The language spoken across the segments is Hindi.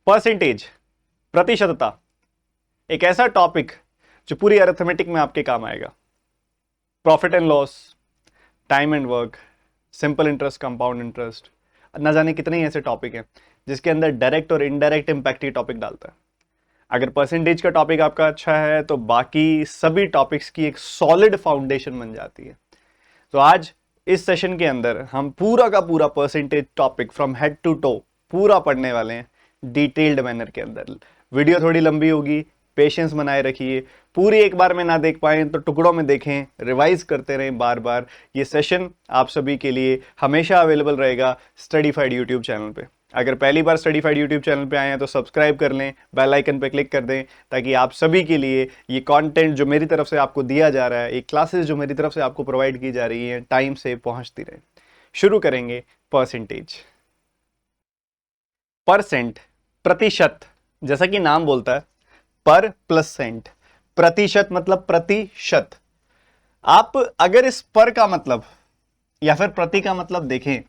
परसेंटेज, प्रतिशतता, एक ऐसा टॉपिक जो पूरी अरिथमेटिक में आपके काम आएगा। Profit and loss, time and work, simple interest, compound interest, न जाने कितने ही ऐसे टॉपिक हैं जिसके अंदर डायरेक्ट और इनडायरेक्ट इंपैक्ट ये टॉपिक डालता है। अगर परसेंटेज का टॉपिक आपका अच्छा है तो बाकी सभी टॉपिक्स की एक सॉलिड फाउंडेशन बन जाती है। तो आज इस सेशन के अंदर हम पूरा का पूरा percentage topic from head to toe पूरा पढ़ने वाले हैं डिटेल्ड मैनर के अंदर। वीडियो थोड़ी लंबी होगी, पेशेंस बनाए रखिए। पूरी एक बार में ना देख पाए तो टुकड़ों में देखें, रिवाइज करते रहें बार बार। ये सेशन आप सभी के लिए हमेशा अवेलेबल रहेगा स्टडीफाइड यूट्यूब चैनल पे। अगर पहली बार स्टडीफाइड यूट्यूब चैनल पे आए हैं तो सब्सक्राइब कर लें, बेल आइकन पे क्लिक कर दें, ताकि आप सभी के लिए ये कंटेंट जो मेरी तरफ से आपको दिया जा रहा है, ये क्लासेस जो मेरी तरफ से आपको प्रोवाइड की जा रही हैं, टाइम से पहुंचती रहे। शुरू करेंगे परसेंटेज। परसेंट, प्रतिशत, जैसा कि नाम बोलता है पर प्लस सेंट। प्रतिशत मतलब प्रतिशत। आप अगर इस पर का मतलब या फिर प्रति का मतलब देखें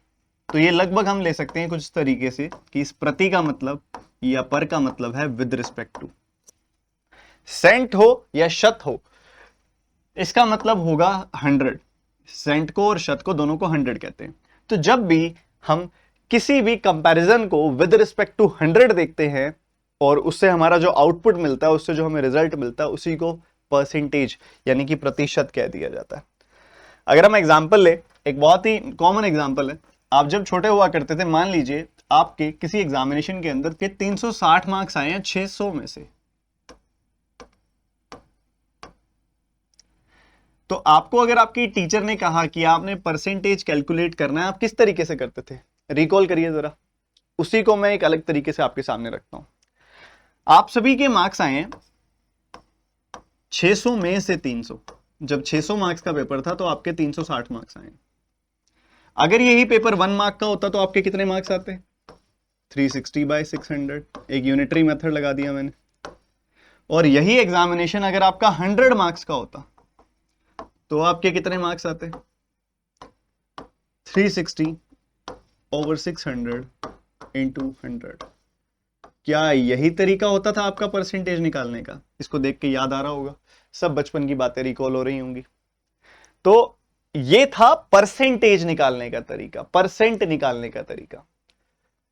तो ये लगभग हम ले सकते हैं कुछ तरीके से कि इस प्रति का मतलब या पर का मतलब है विद रिस्पेक्ट टू। सेंट हो या शत हो, इसका मतलब होगा 100। सेंट को और शत को दोनों को 100 कहते हैं। तो जब भी हम किसी भी कंपैरिजन को विद रिस्पेक्ट टू 100 देखते हैं और उससे हमारा जो आउटपुट मिलता है, उससे जो हमें रिजल्ट मिलता है, उसी को परसेंटेज यानी कि प्रतिशत कह दिया जाता है। अगर हम एग्जांपल ले, एक बहुत ही कॉमन एग्जांपल है। आप जब छोटे हुआ करते थे, मान लीजिए आपके किसी एग्जामिनेशन के अंदर के 360 मार्क्स आए हैं 600 में से, तो आपको अगर आपकी टीचर ने कहा कि आपने परसेंटेज कैलकुलेट करना है, आप किस तरीके से करते थे? रिकॉल करिए जरा। उसी को मैं एक अलग तरीके से आपके सामने रखता हूं। आप सभी के मार्क्स आए हैं 600 में से 300। जब 600 मार्क्स का पेपर था तो आपके 360 मार्क्स आए। अगर यही पेपर 1 मार्क का होता तो आपके कितने मार्क्स आते? 360/600। एक यूनिटरी मेथड लगा दिया मैंने। और यही एग्जामिनेशन अगर आपका 100 मार्क्स का होता तो आपके कितने मार्क्स आते? 360/600 इंटू 100। क्या यही तरीका होता था आपका परसेंटेज निकालने का? इसको देख के याद आ रहा होगा, सब बचपन की बातें रिकॉल हो रही होंगी। तो ये था परसेंटेज निकालने का तरीका, परसेंट निकालने का तरीका।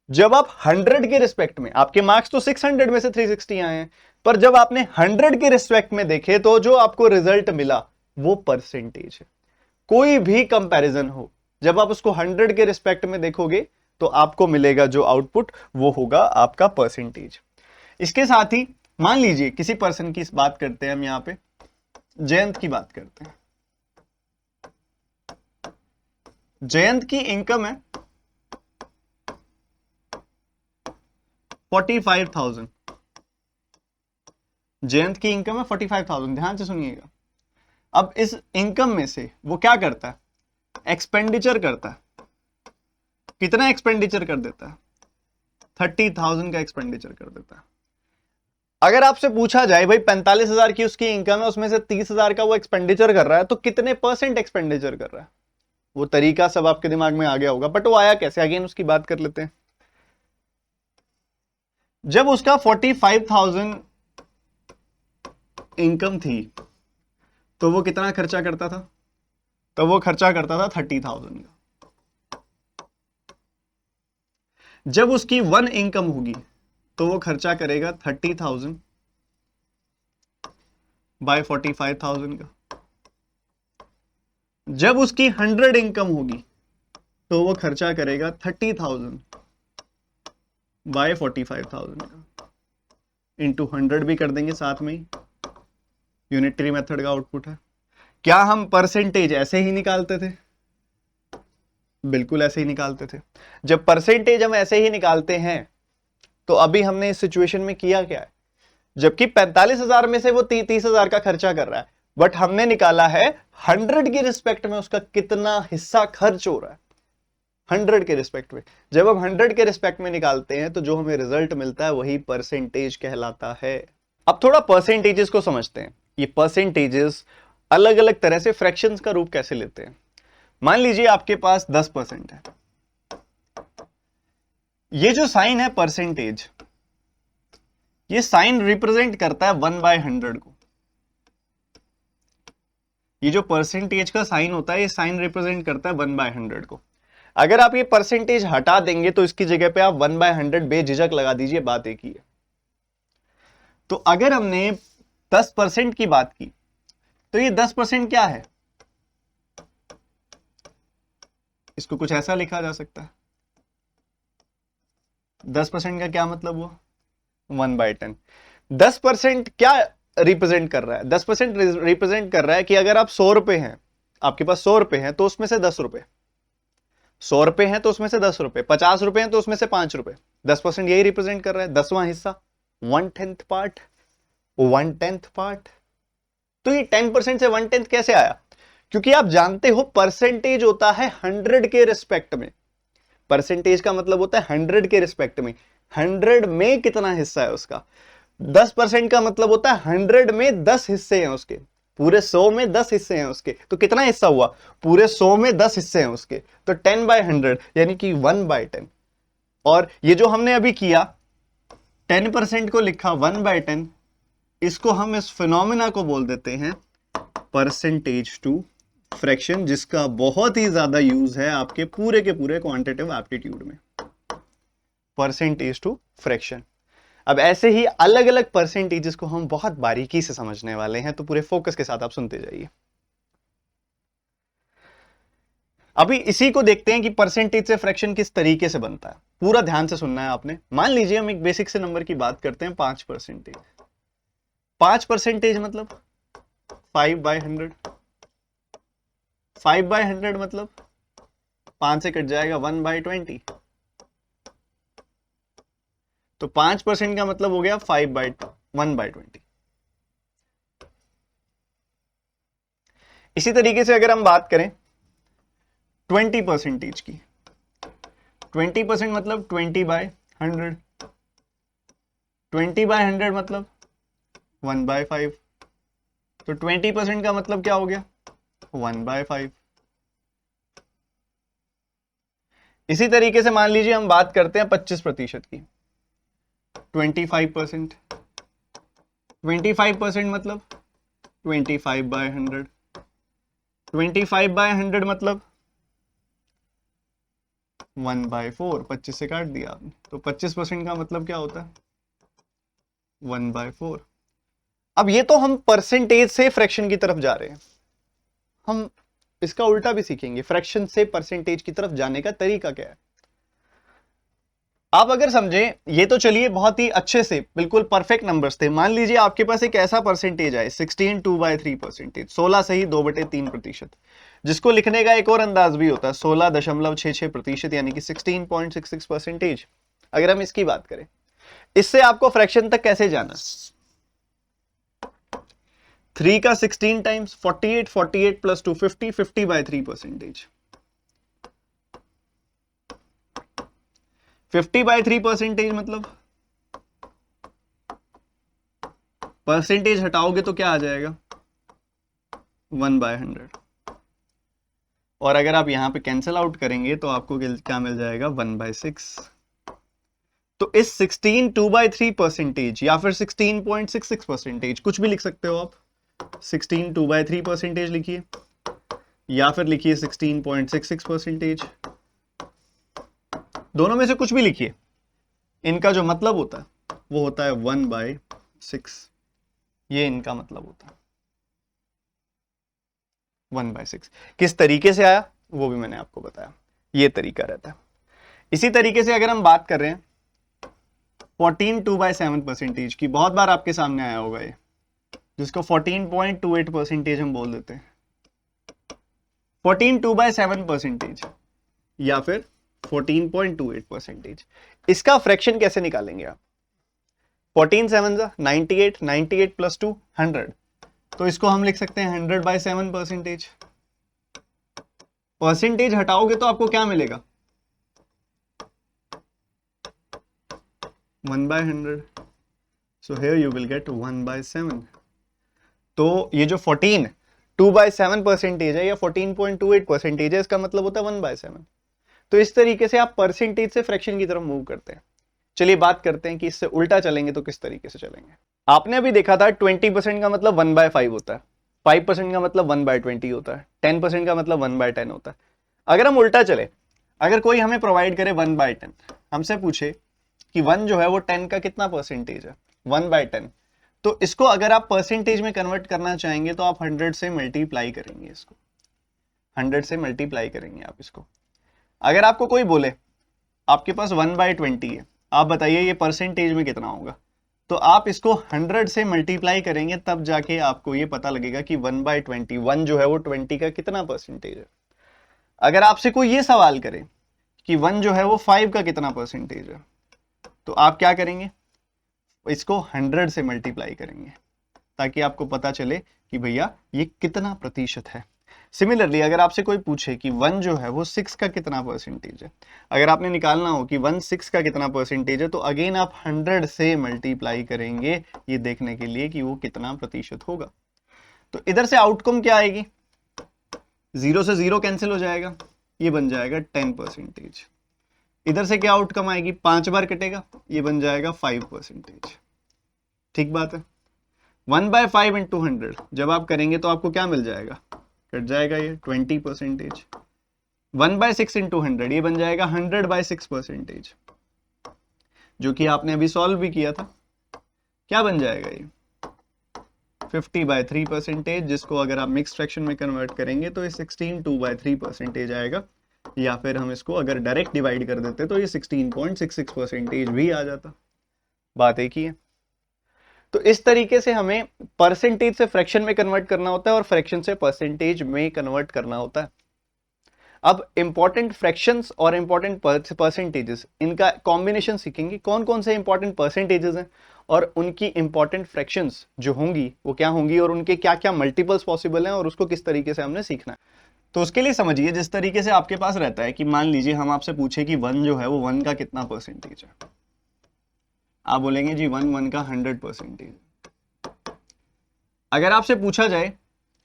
जब आप 100 के रिस्पेक्ट में, आपके मार्क्स तो 600 में से 360 आए हैं, पर जब आपने 100 के रिस्पेक्ट में देखे तो जो आपको रिजल्ट मिला वो परसेंटेज है। कोई भी कंपैरिजन हो, जब आप उसको 100 के रिस्पेक्ट में देखोगे तो आपको मिलेगा जो आउटपुट, वो होगा आपका परसेंटेज। इसके साथ ही मान लीजिए किसी पर्सन की बात करते हैं हम, यहां पे जयंत की बात करते हैं। जयंत की इनकम है 45,000। जयंत की इनकम है 45,000, ध्यान से सुनिएगा। अब इस इनकम में से वो क्या करता है? एक्सपेंडिचर करता है। कितना एक्सपेंडिचर कर देता है? 30,000 का एक्सपेंडिचर कर देता है। अगर आपसे पूछा जाए भाई 45,000 की उसकी इनकम है, उसमें से 30,000 का वो एक्सपेंडिचर कर रहा है, तो कितने परसेंट एक्सपेंडिचर कर रहा है? वो तरीका सब आपके दिमाग में आ गया होगा, बट वो आया कैसे, अगेन उसकी बात कर लेते हैं। जब उसका 45,000 इनकम थी तो वो कितना खर्चा करता था? तो वो खर्चा करता था 30,000 का। जब उसकी 1 इनकम होगी तो वो खर्चा करेगा 30,000 बाय 45,000 का। जब उसकी 100 इनकम होगी तो वो खर्चा करेगा 30,000 बाय 45,000 का। इंटू 100 भी कर देंगे साथ में ही, यूनिटरी मेथड का आउटपुट है। क्या हम परसेंटेज ऐसे ही निकालते थे? बिल्कुल ऐसे ही निकालते थे। जब परसेंटेज हम ऐसे ही निकालते हैं तो अभी हमने इस सिचुएशन में किया क्या है? जबकि 45,000 में से वो 30,000 का खर्चा कर रहा है, बट हमने निकाला है 100 के रिस्पेक्ट में उसका कितना हिस्सा खर्च हो रहा है। 100 के रिस्पेक्ट में, जब हम 100 के रिस्पेक्ट में निकालते हैं तो जो हमें रिजल्ट मिलता है वही परसेंटेज कहलाता है। अब थोड़ा परसेंटेजेस को समझते हैं। ये परसेंटेजेस अलग अलग तरह से फ्रैक्शंस का रूप कैसे लेते हैं। मान लीजिए आपके पास 10% है। ये जो साइन है परसेंटेज, ये साइन रिप्रेजेंट करता है 1/100 को। ये जो परसेंटेज का साइन होता है ये साइन रिप्रेजेंट करता है 1/100 को। अगर आप ये परसेंटेज हटा देंगे तो इसकी जगह पे आप 1/100 बेझिझक लगा दीजिए, बात एक ही है। तो अगर हमने 10% की बात की तो ये 10% क्या है, इसको कुछ ऐसा लिखा जा सकता है। 10% का क्या मतलब हुआ, 1/10। 10% क्या रिप्रेजेंट कर रहा है, 10% रिप्रेजेंट कर रहा है कि अगर आप 100 रुपए हैं, आपके पास 100 रुपए हैं तो उसमें से 10 रुपए, 100 रुपए हैं तो उसमें से 10 रुपए, 50 रुपए हैं तो उसमें से 5 रुपए। 10% यही रिप्रेजेंट कर रहा है, 10वां हिस्सा, 1/10 पार्ट, 1/10 पार्ट। तो ये 10% से 1/10 कैसे आया, क्योंकि आप जानते हो परसेंटेज होता है 100 के रिस्पेक्ट में। परसेंटेज का मतलब होता है 100 के रिस्पेक्ट में, 100 में कितना हिस्सा है उसका। 10% का मतलब होता है 100 में 10 हिस्से हैं उसके, पूरे 100 में 10 हिस्से हैं उसके। तो कितना हिस्सा हुआ, पूरे 100 में 10 हिस्से हैं उसके, तो 10/100 यानी कि 1/10। और ये जो हमने अभी किया 10% को लिखा 1/10, इसको हम इस फिनोमिना को बोल देते हैं परसेंटेज टू फ्रैक्शन, जिसका बहुत ही ज्यादा यूज है आपके पूरे के पूरे क्वांटिटेटिव एप्टीट्यूड में, परसेंटेज टू फ्रैक्शन। अब ऐसे ही अलग अलग परसेंटेजेस को हम बहुत बारीकी से समझने वाले हैं, तो पूरे फोकस के साथ आप सुनते जाइए। अभी इसी को देखते हैं कि परसेंटेज से फ्रैक्शन किस तरीके से बनता है, पूरा ध्यान से सुनना है आपने। मान लीजिए हम एक बेसिक से नंबर की बात करते हैं, 5%। 5% मतलब 5/100, 5/100 मतलब 5 से कट जाएगा 1/20, तो 5% का मतलब हो गया 1/20। इसी तरीके से अगर हम बात करें 20% की, 20% मतलब 20/100, 20/100 मतलब 1/5, तो 20% का मतलब क्या हो गया, 1/5। इसी तरीके से मान लीजिए हम बात करते हैं 25% की, 25%, 25% मतलब 25/100, 25/100 मतलब 1/4, 25 से काट दिया आपने, तो 25% का मतलब क्या होता है, 1/4। अब ये तो हम परसेंटेज से फ्रैक्शन की तरफ जा रहे हैं, हम इसका उल्टा भी सीखेंगे, फ्रैक्शन से परसेंटेज की तरफ जाने का तरीका क्या है। आप अगर समझें, ये तो चलिए बहुत ही अच्छे से बिल्कुल परफेक्ट नंबर्स थे। मान लीजिए आपके पास एक ऐसा परसेंटेज है 16 2/3%, 16 से ही 2/3%, जिसको लिखने का एक और अंदाज भी होता है 16.66%, यानी कि 16.66%। अगर हम इसकी बात करें, इससे आपको फ्रैक्शन तक कैसे जाना, 3 का 16 टाइम्स 48, 48 प्लस 2 50, 50/3%, 50/3% मतलब परसेंटेज हटाओगे तो क्या आ जाएगा, 1/100। और अगर आप यहां पे कैंसिल आउट करेंगे तो आपको क्या मिल जाएगा, 1/6। तो इस 16 2/3% या फिर 16.66%, कुछ भी लिख सकते हो आप, 16 2/3% लिखिए या फिर लिखिए 16.66%, दोनों में से कुछ भी लिखिए। इनका जो मतलब होता है वो होता है 1/6, ये इनका मतलब होता है 1/6। किस तरीके से आया वो भी मैंने आपको बताया, ये तरीका रहता है। इसी तरीके से अगर हम बात कर रहे हैं 14 2/7% की, बहुत बार आपके सामने आया होगा ये, जिसको 14.28% हम बोल देते हैं, 14 2/7% या फिर 14.28%। इसका फ्रैक्शन कैसे निकालेंगे आप, 14 7 98, 98 प्लस 2 100, तो इसको हम लिख सकते हैं 100/7%। परसेंटेज हटाओगे तो आपको क्या मिलेगा, 1/100, so here you will get 1/7। तो ये जो 14 2/7% है या 14.28% है, इसका मतलब होता है 1/7। तो इस तरीके से आप परसेंटेज से फ्रैक्शन की तरफ मूव करते हैं। चलिए बात करते हैं कि इससे उल्टा चलेंगे तो किस तरीके से चलेंगे। आपने अभी देखा था 20% का मतलब 1/5 होता है, 5% का मतलब 1/20 होता है, 10% का मतलब 1/10 होता है। अगर हम उल्टा चले, अगर कोई हमें प्रोवाइड करे 1/10, हमसे पूछे कि 1 जो है वो 10 का कितना परसेंटेज है, 1/10, तो इसको अगर आप परसेंटेज में कन्वर्ट करना चाहेंगे तो आप 100 से मल्टीप्लाई करेंगे, इसको 100 से मल्टीप्लाई करेंगे आप इसको। अगर आपको कोई बोले आपके पास 1/20 है, आप बताइए ये परसेंटेज में कितना होगा, तो आप इसको 100 से मल्टीप्लाई करेंगे, तब जाके आपको ये पता लगेगा कि 1/20, 1 जो है वो 20 का कितना परसेंटेज है। अगर आपसे कोई ये सवाल करे कि 1 जो है वो 5 का कितना परसेंटेज है, तो आप क्या करेंगे, इसको 100 से मल्टीप्लाई करेंगे ताकि आपको पता चले कि भैया ये कितना प्रतिशत है। सिमिलरली अगर आपसे कोई पूछे कि 1 जो है वो 6 का कितना परसेंटेज है, अगर आपने निकालना हो कि 1 6 का कितना परसेंटेज है, तो अगेन आप 100 से मल्टीप्लाई करेंगे ये देखने के लिए कि वो कितना प्रतिशत होगा। तो इधर से आउटकम क्या आएगी, 0 से 0 कैंसिल हो जाएगा, ये बन जाएगा 10%। इधर से क्या आउटकम आएगी, 5 बार कटेगा, ये बन जाएगा 5%। ठीक बात है। 1/5 इंटू 100 जब आप करेंगे तो आपको क्या मिल जाएगा, कट जाएगा ये 20%। 1/6 इंटू 100 ये बन जाएगा 100/6%, जो कि आपने अभी सॉल्व भी किया था। क्या बन जाएगा ये 50/3%, जिसको अगर आप मिक्स फ्रैक्शन में कन्वर्ट करेंगे तो ये 16 2/3% आएगा, या फिर हम इसको अगर डायरेक्ट डिवाइड कर देते तो ये 16.66% भी आ जाता। बात एक ही है। तो इस तरीके से हमें परसेंटेज से फ्रैक्शन में कन्वर्ट करना होता है और फ्रैक्शन से परसेंटेज में कन्वर्ट करना होता है। अब इंपॉर्टेंट फ्रैक्शंस और इंपॉर्टेंट परसेंटेजेस, इनका कॉम्बिनेशन सीखेंगे, कौन कौन से इंपॉर्टेंट परसेंटेजेस हैं और उनकी इंपॉर्टेंट फ्रैक्शंस जो होंगी वो क्या होंगी और उनके क्या क्या मल्टीपल्स पॉसिबल हैं और उसको किस तरीके से हमने सीखना है। तो उसके लिए समझिए, जिस तरीके से आपके पास रहता है कि मान लीजिए हम आपसे पूछे कि 1 जो है वो 1 का कितना परसेंटेज है, आप बोलेंगे जी 1 का 100%। अगर आपसे पूछा जाए,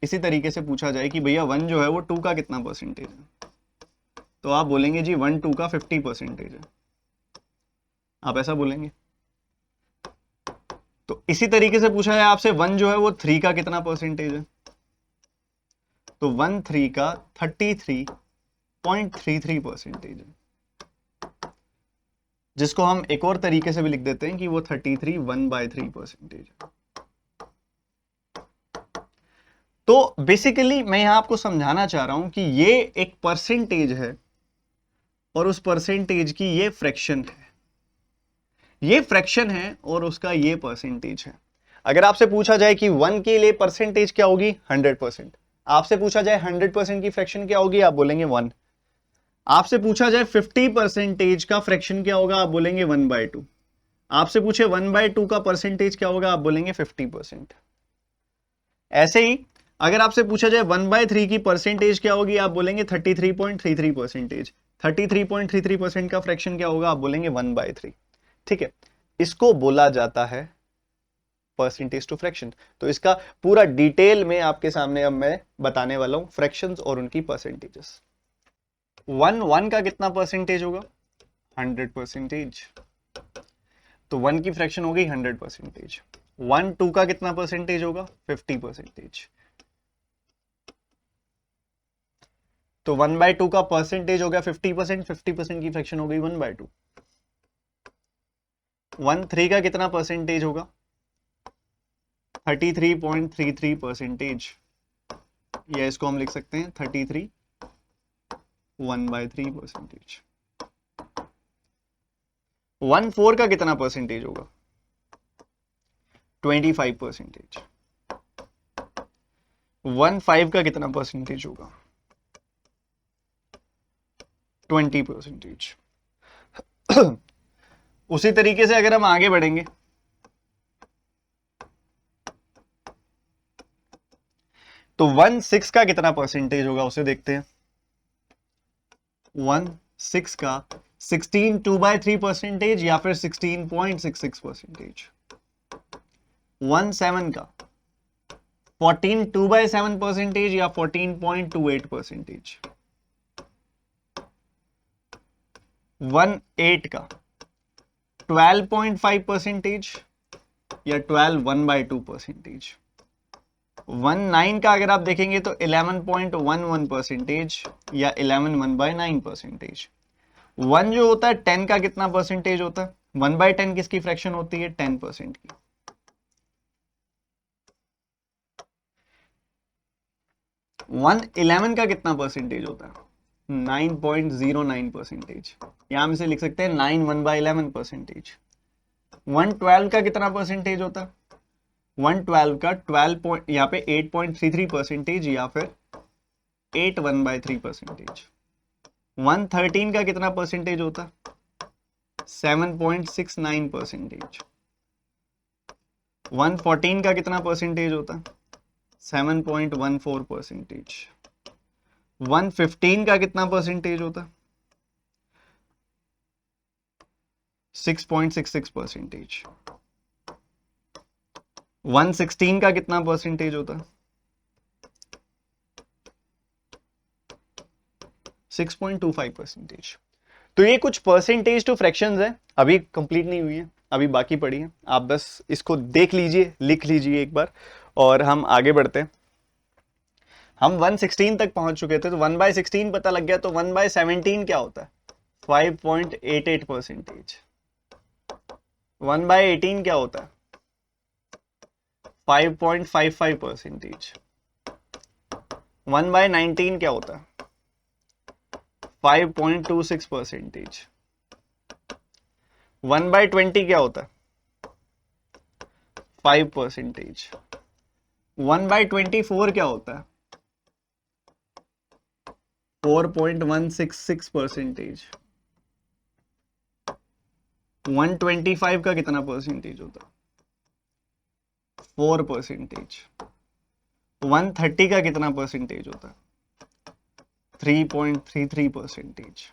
इसी तरीके से पूछा जाए कि भैया 1 जो है वो 2 का कितना परसेंटेज है, तो आप बोलेंगे जी 1 2 का 50% है, आप ऐसा बोलेंगे। तो इसी तरीके से पूछा जाए आपसे 1 जो है वो 3 का कितना परसेंटेज है, तो 1 3 का 33.33% है, जिसको हम एक और तरीके से भी लिख देते हैं कि वो 33 1/3% है। तो बेसिकली मैं यहां आपको समझाना चाह रहा हूं कि ये एक परसेंटेज है और उस परसेंटेज की ये फ्रैक्शन है, ये फ्रैक्शन है और उसका ये परसेंटेज है। अगर आपसे पूछा जाए कि 1 के लिए परसेंटेज क्या होगी 100%, आपसे पूछा जाए 100% की फ्रैक्शन क्या होगी, आप बोलेंगे 1। आपसे पूछा जाए 50% का फ्रैक्शन क्या होगा, आप बोलेंगे 1/2। आपसे पूछे 1/2 का परसेंटेज क्या होगा, आप बोलेंगे 50%। ऐसे ही अगर आपसे पूछा जाए 1/3 की परसेंटेज क्या होगी, आप बोलेंगे 33.33%। 33.33% का फ्रैक्शन क्या होगा, आप बोलेंगे 1/3। ठीक है, इसको बोला जाता है परसेंटेज टू फ्रैक्शन। तो इसका पूरा डिटेल में आपके सामने अब मैं बताने वाला हूं, फ्रैक्शंस और उनकी परसेंटेजेस। 1 का कितना परसेंटेज होगा, 100%। तो 1 की फ्रैक्शन हो गई 100%। 1 2 का कितना परसेंटेज होगा, 50%। तो 1/2 का परसेंटेज हो गया 50%, 50% की फ्रैक्शन हो गई 1/2। 1 3 का कितना परसेंटेज होगा, 33.33%, या इसको हम लिख सकते हैं 33 1/3%। 1 4 का कितना परसेंटेज होगा, 25%। 1 5 का कितना परसेंटेज होगा, 20%। उसी तरीके से अगर हम आगे बढ़ेंगे तो 1 6 का कितना परसेंटेज होगा, उसे देखते हैं। 1 6 का 16 2/3% या फिर 16.66%। 1 7 का 14 2/7% या 14.28%। 1 8 का 12.5% या 12 1/2%। 19 का अगर आप देखेंगे तो 11.11% या 11 1/9%। 1 जो होता है 10 का कितना परसेंटेज होता है? 1/10 किसकी फ्रैक्शन होती है? 10% की। 11 का कितना परसेंटेज होता है? 9.09%। यहां हम इसे लिख सकते हैं 9 1/11%। 112 का कितना परसेंटेज होता है? 112 का 12 यहाँ पे 8.33% या फिर 8 1/3%। 113 का कितना परसेंटेज होता है? 7.69%। 114 का कितना परसेंटेज होता है? 7.14%। 115 का कितना परसेंटेज होता है? 6.66%। 116 का कितना परसेंटेज होता है? 6.25%। तो ये कुछ परसेंटेज टू फ्रैक्शंस है, अभी कंप्लीट नहीं हुई है, अभी बाकी पड़ी है। आप बस इसको देख लीजिए, लिख लीजिए एक बार, और हम आगे बढ़ते हैं। हम 116 तक पहुंच चुके थे, तो 1/16 पता लग गया, तो 1/17 क्या होता है? 5.88%। 1/18 क्या होता है? 5.55%। 1/19 क्या होता है? 5.26%। 1/20 क्या होता है? 5%। 1/24 क्या होता है? 4.166%। 125 का कितना परसेंटेज होता है? 4%। 130 का कितना परसेंटेज होता है? 3.33%।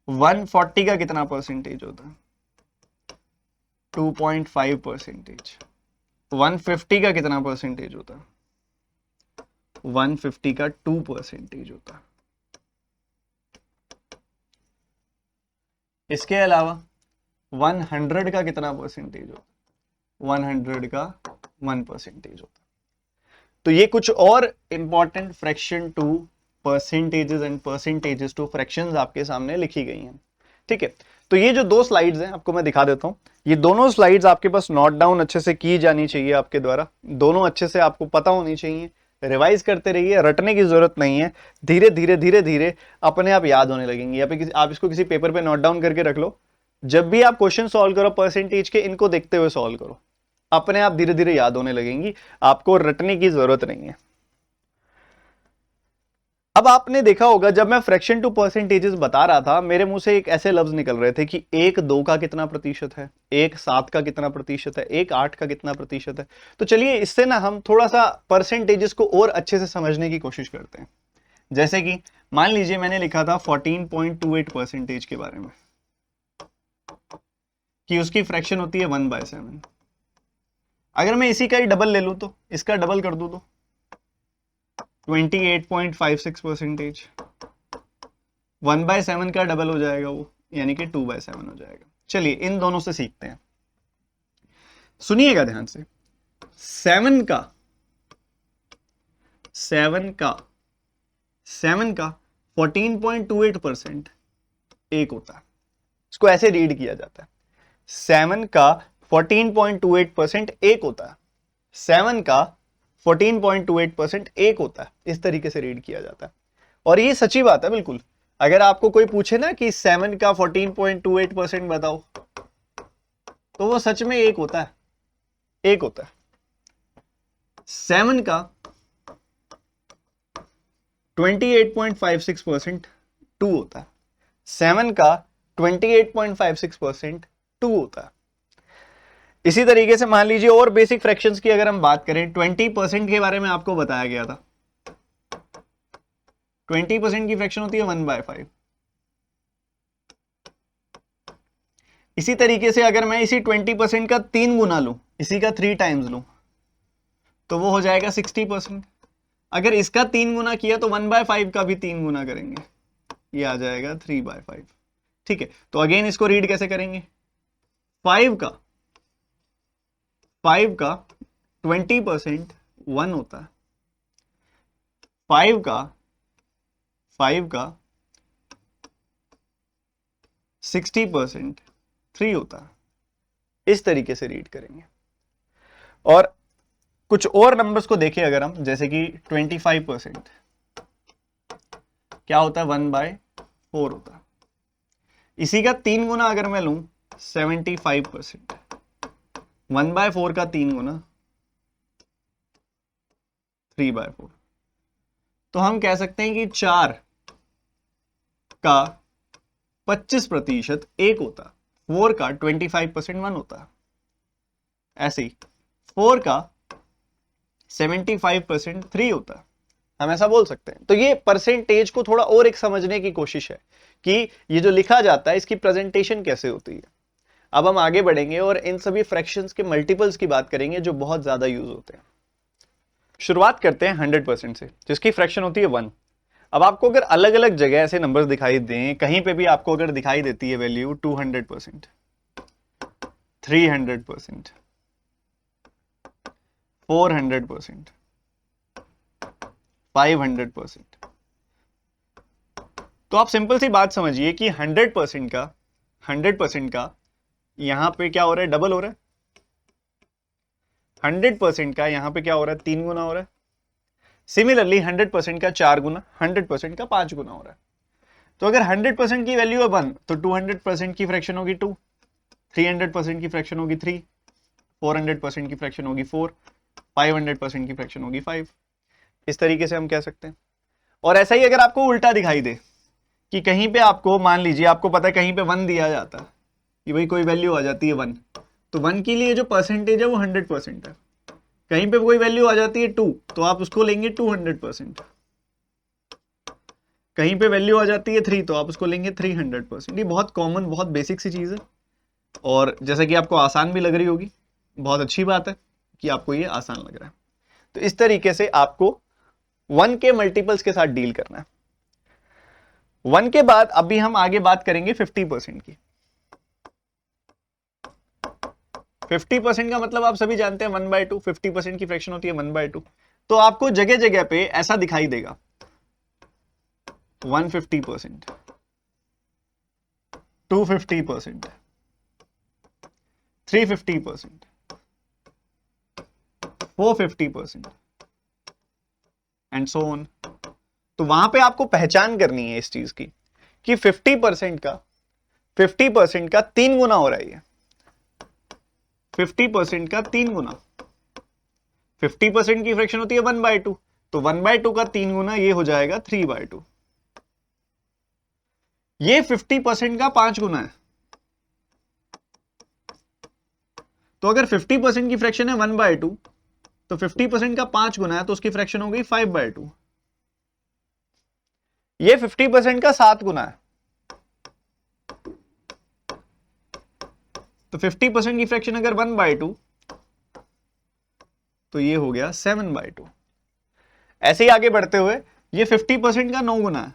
140 का कितना परसेंटेज होता है? 2.5%। 150 का कितना परसेंटेज होता है? 150 का 2% होता है। इसके अलावा 100 का कितना परसेंटेज होता है? 100 का 1% होता है। तो ये कुछ और important fraction to percentages and percentages to fractions आपके सामने लिखी गई हैं। ठीक है, तो ये जो दो स्लाइड्स हैं आपको मैं दिखा देता हूं। ये दोनों स्लाइड्स आपके पास नोट डाउन अच्छे से की जानी चाहिए आपके द्वारा, दोनों अच्छे से आपको पता होनी चाहिए। रिवाइज करते रहिए, रटने की जरूरत नहीं है, धीरे धीरे धीरे धीरे अपने आप याद होने लगेंगे। या फिर आप इसको किसी पेपर पे नोट डाउन करके रख लो, जब भी आप क्वेश्चन सॉल्व करो परसेंटेज के, इनको देखते हुए सॉल्व करो, अपने आप धीरे धीरे याद होने लगेंगी, आपको रटने की जरूरत नहीं है। अब आपने देखा होगा जब मैं फ्रैक्शन टू परसेंटेजेस बता रहा था, मेरे मुंह से एक ऐसे लफ्ज निकल रहे थे कि 1/2 का कितना प्रतिशत है, 1/7 का कितना प्रतिशत है, 1/8 का कितना प्रतिशत है। तो चलिए इससे ना हम थोड़ा सा परसेंटेजेस को और अच्छे से समझने की कोशिश करते हैं। जैसे कि मान लीजिए मैंने लिखा था 14.28% के बारे में, कि उसकी फ्रैक्शन होती है 1/7। अगर मैं इसी का ही डबल ले लूं, तो इसका डबल कर दूं तो 28.56%। 1/7 का डबल हो जाएगा वो, यानी कि 2/7 हो जाएगा। चलिए इन दोनों से सीखते हैं, सुनिएगा ध्यान से। 7 का 14.28% एक होता है, इसको ऐसे रीड किया जाता है। 7 का 14.28% एक होता है। 7 का 14.28% एक होता है, इस तरीके से रीड किया जाता है। और ये सच्ची बात है बिल्कुल। अगर आपको कोई पूछे ना कि 7 का 14.28% बताओ, तो वो सच में एक होता है, एक होता है। 7 का 28.56% 2 होता है। 7 का 28.56% 2 होता है। इसी तरीके से मान लीजिए और बेसिक फ्रैक्शंस की अगर हम बात करें, 20% के बारे में आपको बताया गया था। 20% की फ्रैक्शन होती है 1/5। इसी तरीके से अगर मैं इसी 20% का 3 गुना लूं, इसी का 3 टाइम्स लूं, तो वो हो जाएगा 60%। अगर इसका 3 गुना किया तो 1/5 का भी 3 गुना करेंगे, ये आ जाएगा 3/5। ठीक है, तो अगेन इसको रीड कैसे करेंगे? 5 का 20% 1 होता है, 5 का 60% 3 होता है। इस तरीके से रीड करेंगे। और कुछ और नंबर्स को देखें अगर हम, जैसे कि 25% क्या होता है? 1/4 होता है। इसी का 3 गुना अगर मैं लूं 75%, 1/4 का 3 गुना 3/4, तो हम कह सकते हैं कि 4 का 25% 1 होता है, 4 का 25% 1 होता है। ऐसे ही 4 का 75% 3 होता है। हम ऐसा बोल सकते हैं। तो ये परसेंटेज को थोड़ा और एक समझने की कोशिश है कि ये जो लिखा जाता है इसकी प्रेजेंटेशन कैसे होती है। अब हम आगे बढ़ेंगे और इन सभी फ्रैक्शंस के मल्टीपल्स की बात करेंगे जो बहुत ज्यादा यूज होते हैं। शुरुआत करते हैं 100% से, जिसकी फ्रैक्शन होती है 1। अब आपको अगर अलग अलग जगह ऐसे नंबर्स दिखाई दें, कहीं पे भी आपको अगर दिखाई देती है वैल्यू 200%, 300%, 400%, 500%, तो आप सिंपल सी बात समझिए कि 100% का यहां पे क्या हो रहा है? डबल हो रहा है। 100% का यहां पे क्या हो रहा है? 3 गुना हो रहा है। सिमिलरली 100% का 4 गुना, 100% का 5 गुना हो रहा है। तो अगर 100% की वैल्यू है 1, तो 200% की फ्रैक्शन होगी 2, 300% की फ्रैक्शन होगी 3, 400% की फ्रैक्शन होगी 4, 500% की फ्रैक्शन होगी 5। इस तरीके से हम कह सकते हैं। और ऐसा ही अगर आपको उल्टा दिखाई दे कि कहीं पे आपको, मान लीजिए आपको पता है कहीं पे 1 दिया जाता है कि भाई कोई वैल्यू आ जाती है 1, तो 1 के लिए जो परसेंटेज है वो 100% है। कहीं पे कोई वैल्यू आ जाती है 2, तो आप उसको लेंगे 200%। कहीं पे वैल्यू आ जाती है 3, तो आप उसको लेंगे 300%। ये बहुत कॉमन, बहुत बेसिक सी चीज है, और जैसे कि आपको आसान भी लग रही होगी, बहुत अच्छी बात है कि आपको ये आसान लग रहा है। तो इस तरीके से आपको 1 के मल्टीपल्स के साथ डील करना है। 1 के बाद अभी हम आगे बात करेंगे 50% की। 50% का मतलब आप सभी जानते हैं 1/2, 50% की फ्रैक्शन होती है 1/2। तो आपको जगह जगह पे ऐसा दिखाई देगा 150%, 250%, 350%, 450% एंड सो ऑन। तो वहां पे आपको पहचान करनी है इस चीज की कि 50% का 3 गुना हो रहा है। 50% का 3 गुना, 50% की फ्रैक्शन होती है 1/2, तो 1/2 का 3 गुना ये हो जाएगा 3/2। ये 50% का 5 गुना है। तो अगर 50% की फ्रैक्शन है 1/2, तो 50% का 5 गुना है, तो उसकी फ्रैक्शन हो गई 5/2। ये 50% का 7 गुना है, तो 50% की फ्रैक्शन अगर 1/2, तो ये हो गया 7/2। ऐसे ही आगे बढ़ते हुए ये 50% का 9 गुना है,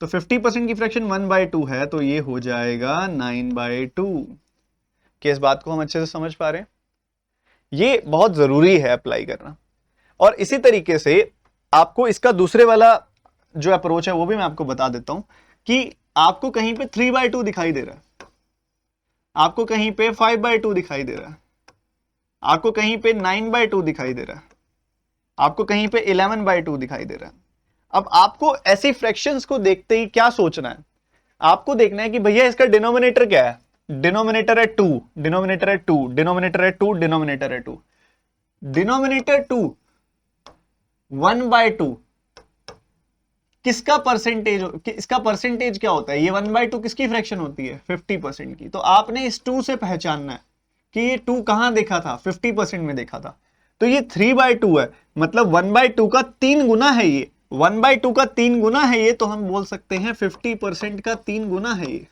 तो 50% की फ्रैक्शन 1/2 है, तो ये हो जाएगा 9/2। कि इस बात को हम अच्छे से समझ पा रहे हैं? ये बहुत जरूरी है अप्लाई करना। और इसी तरीके से आपको इसका दूसरे वाला जो अप्रोच है वो भी मैं आपको बता देता हूं कि आपको कहीं पे 3/2 दिखाई दे रहा है, आपको कहीं पे 5/2 दिखाई दे रहा है, आपको कहीं पे 9/2 दिखाई दे रहा है, आपको कहीं पे 11/2 दिखाई दे रहा है। अब आपको ऐसी फ्रैक्शंस को देखते ही क्या सोचना है? आपको देखना है कि भैया इसका डिनोमिनेटर क्या है। डिनोमिनेटर है 2, डिनोमिनेटर है 2, डिनोमिनेटर है 2, डिनोमिनेटर है 2, डिनोमिनेटर 2, 1/2 किसका परसेंटेज, इसका परसेंटेज क्या होता है? ये 1/2 किसकी फ्रैक्शन होती है? 50% की। तो आपने इस 2 से पहचानना है कि ये 2 कहां देखा था? 50% में देखा था। तो ये 3/2 है, मतलब 1/2 का 3 गुना है ये, 1/2 का 3 गुना है ये, तो हम बोल सकते हैं 50% का 3 गुना है ये।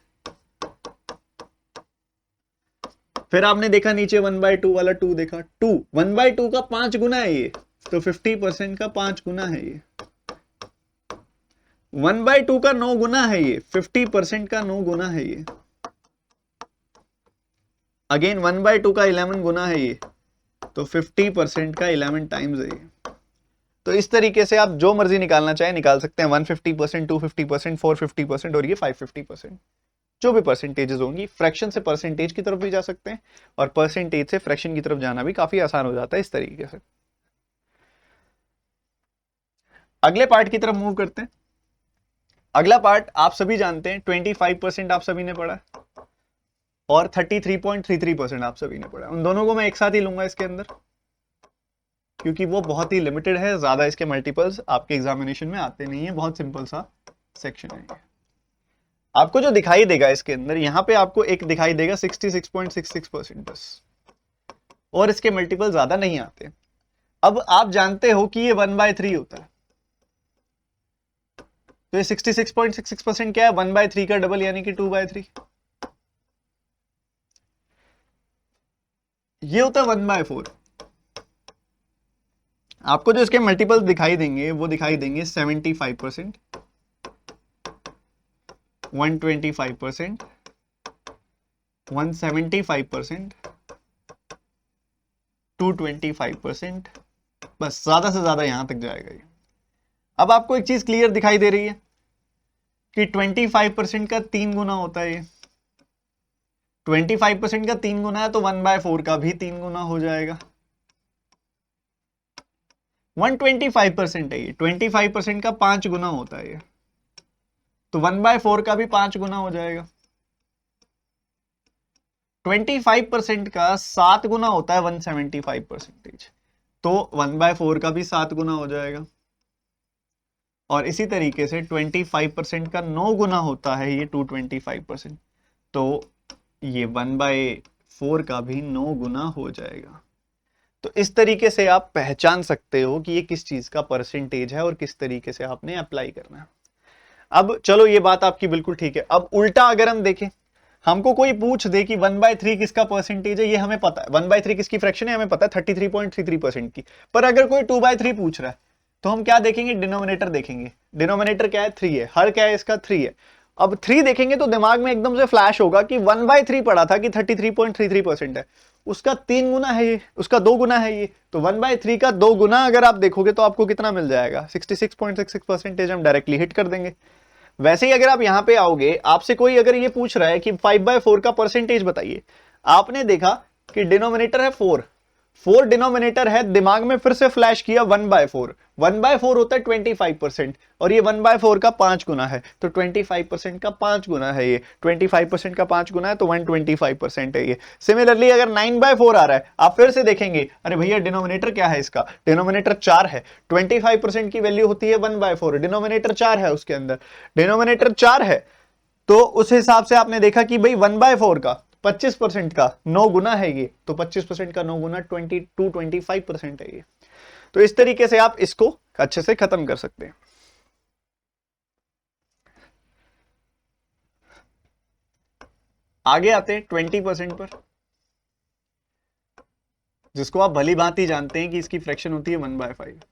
फिर आपने देखा नीचे 1/2 वाला 2 देखा, 2 1/2 का 5 गुना है ये, तो 50% का 5 गुना है ये। 1/2 का 9 गुना है ये, 50% का 9 गुना है ये। अगेन 1/2 का 11 गुना है ये, तो 50% का 11 टाइम्स है ये। तो इस तरीके से आप जो मर्जी निकालना चाहे निकाल सकते हैं, 150%, 250%, 450% और ये 550%। जो भी परसेंटेजेस होंगी, फ्रैक्शन से परसेंटेज की तरफ भी जा सकते हैं और परसेंटेज से फ्रैक्शन की तरफ जाना भी काफी आसान हो जाता है इस तरीके से। अगले पार्ट की तरफ मूव करते हैं। अगला पार्ट आप सभी जानते हैं, 25% आप सभी ने पढ़ा और 33.33% आप सभी ने पढ़ा। उन दोनों को मैं एक साथ ही लूंगा इसके अंदर, क्योंकि वो बहुत ही लिमिटेड है, ज्यादा इसके मल्टीपल्स आपके एग्जामिनेशन में आते नहीं है। बहुत सिंपल सा सेक्शन है। आपको जो दिखाई देगा इसके अंदर, यहां पे आपको एक दिखाई देगा 66.66% बस, और इसके मल्टीपल ज्यादा नहीं आते। अब आप जानते हो कि ये 1/3 होता है, तो ये 66.66% क्या है, 1/3 का डबल यानी कि 2/3। ये होता है 1/4। आपको जो इसके मल्टीपल दिखाई देंगे वो दिखाई देंगे 75%, 125%, 175%, 225%, बस ज्यादा से ज्यादा यहां तक जाएगा ये। अब आपको एक चीज क्लियर दिखाई दे रही है कि 25% का 3 गुना होता है ये। 25% का 3 गुना है तो 1/4 का भी 3 गुना हो जाएगा। 125% है ये, 25% का 5 गुना होता है ये, तो 1/4 का भी 5 गुना हो जाएगा। 25% का 7 गुना होता है 175%, तो 1/4 का भी 7 गुना हो जाएगा। और इसी तरीके से 25% का 9 गुना होता है ये 225%, तो ये 1/4 का भी 9 गुना हो जाएगा। तो इस तरीके से आप पहचान सकते हो कि ये किस चीज का परसेंटेज है और किस तरीके से आपने अप्लाई करना है। अब चलो ये बात आपकी बिल्कुल ठीक है। अब उल्टा अगर हम देखें, हमको कोई पूछ दे कि 1/3 किसका परसेंटेज है, ये हमें पता है 1/3 किसकी फ्रैक्शन है, हमें पता है 33.33% की। पर अगर कोई 2/3 पूछ रहा है तो हम क्या देखेंगे, डिनोमिनेटर देखेंगे। डिनोमिनेटर क्या है, 3 है, हर क्या है इसका 3 है। अब 3 देखेंगे तो दिमाग में एकदम से फ्लैश होगा कि 1/3 पढ़ा था कि 33.33% है, उसका 3 गुना है ये, उसका 2 गुना है ये, तो 1/3 का 2 गुना अगर आप देखोगे तो आपको कितना मिल जाएगा, 66.66% हम डायरेक्टली हिट कर देंगे। वैसे ही अगर आप यहां पे आओगे, आपसे कोई अगर ये पूछ रहा है कि 5/4 का परसेंटेज बताइए, आपने देखा कि डिनोमिनेटर है 4, 4 डिनोमिनेटर है, दिमाग में फिर से फ्लैश किया 1/4, 1/4 होता है 25% और ये 1/4 का 5 गुना है, तो 25% का 5 गुना है ये, 25% का 5 गुना है तो 125% है ये। सिमिलरली अगर 9/4 आ रहा है, आप फिर से देखेंगे, अरे भैया डिनोमिनेटर क्या है इसका, डिनोमिनेटर 4 है, 25% की वैल्यू होती है 1/4, डिनोमिनेटर 4 है, उसके अंदर डिनोमिनेटर 4 है, तो उस हिसाब से आपने देखा कि भाई 1/4 का 25% का 9 गुना है ये, तो 25% का 9 गुना 25% है ये। तो इस तरीके से आप इसको अच्छे से खत्म कर सकते हैं। आगे आते हैं 20% पर, जिसको आप भली भांति जानते हैं कि इसकी फ्रैक्शन होती है 1/5।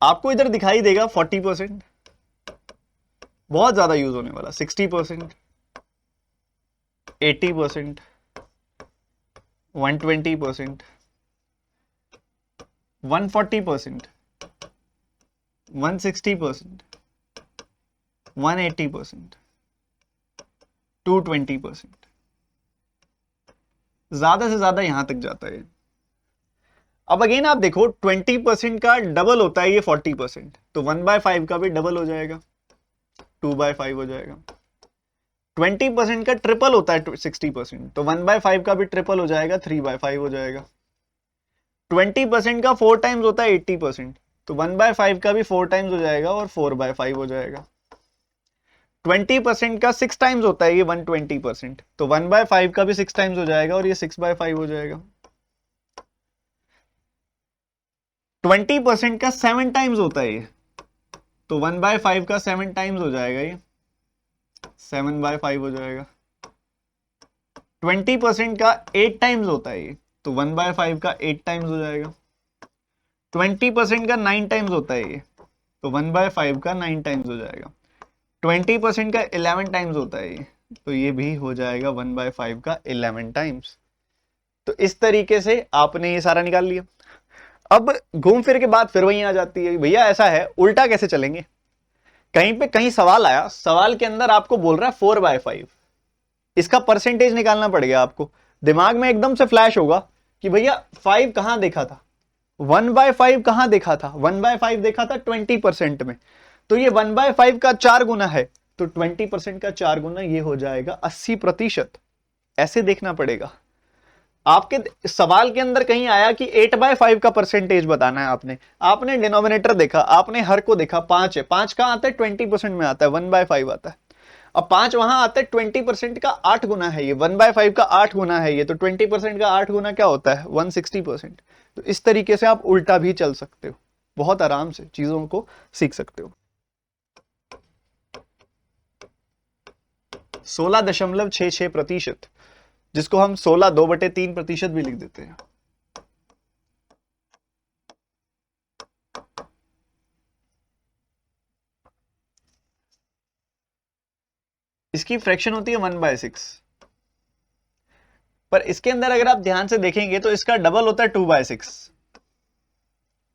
आपको इधर दिखाई देगा 40%, बहुत ज्यादा यूज होने वाला, 60%, 80%, 120%, 140%, 160%, 180%, 220%, ज्यादा से ज्यादा यहां तक जाता है। अब अगेन आप देखो 20% का डबल होता है ये 40%, तो 1/5 का भी डबल हो जाएगा, 2/5 हो जाएगा। 20% का ट्रिपल होता है 60%, तो 1/5 का भी ट्रिपल हो जाएगा, 3/5 हो जाएगा। 20% का 4 टाइम्स होता है 80%, तो 1/5 का भी 4 टाइम्स हो जाएगा और 4/5 हो जाएगा। 20% का 6 टाइम्स होता है ये 120%, तो 1/5 का भी 6 टाइम्स हो जाएगा और ये 6/5 हो जाएगा। 20% का 7 टाइम्स होता है ये, तो 1/5 का 7 टाइम्स हो जाएगा, ये 7/5 हो जाएगा। 20% का 8 टाइम्स होता है ये, तो 1/5 का 8 टाइम्स हो जाएगा। 20% का 9 टाइम्स होता है ये, तो 1/5 का 9 टाइम्स हो जाएगा। 20% का 11 टाइम्स होता है ये, तो ये भी हो जाएगा 1/5 का 11 टाइम्स। तो इस तरीके से आपने ये सारा निकाल लिया। अब घूम फिर के बाद फिर वहीं आ जाती है, भैया ऐसा है उल्टा कैसे चलेंगे। कहीं पे कहीं सवाल आया, सवाल के अंदर आपको बोल रहा है 4/5, इसका परसेंटेज निकालना पड़ेगा आपको। दिमाग में एकदम से फ्लैश होगा कि भैया 5 कहां देखा था, 1/5 कहां देखा था, 1/5 देखा था 20% में, तो ये 1/5 का 4 गुना है, तो 20% का 4 गुना ये हो जाएगा 80%। ऐसे देखना पड़ेगा। आपके सवाल के अंदर कहीं आया कि 8/5 का परसेंटेज बताना है, आपने आपने डिनोमिनेटर देखा, आपने हर को देखा, 5 है, 5 कहां आता है 20% में आता है, 1/5 आता है। अब 5 वहां आता है 20% का 8 गुना है, ये 1/5 का 8 गुना है ये, तो 20% का 8 गुना क्या होता है 160%। तो इस तरीके से आप उल्टा भी चल सकते हो, बहुत आराम से चीजों को सीख सकते हो। 16.66%, जिसको हम 16/2/3% भी लिख देते हैं। इसकी फ्रैक्शन होती है 1/6, पर इसके अंदर अगर आप ध्यान से देखेंगे तो इसका डबल होता है 2/6,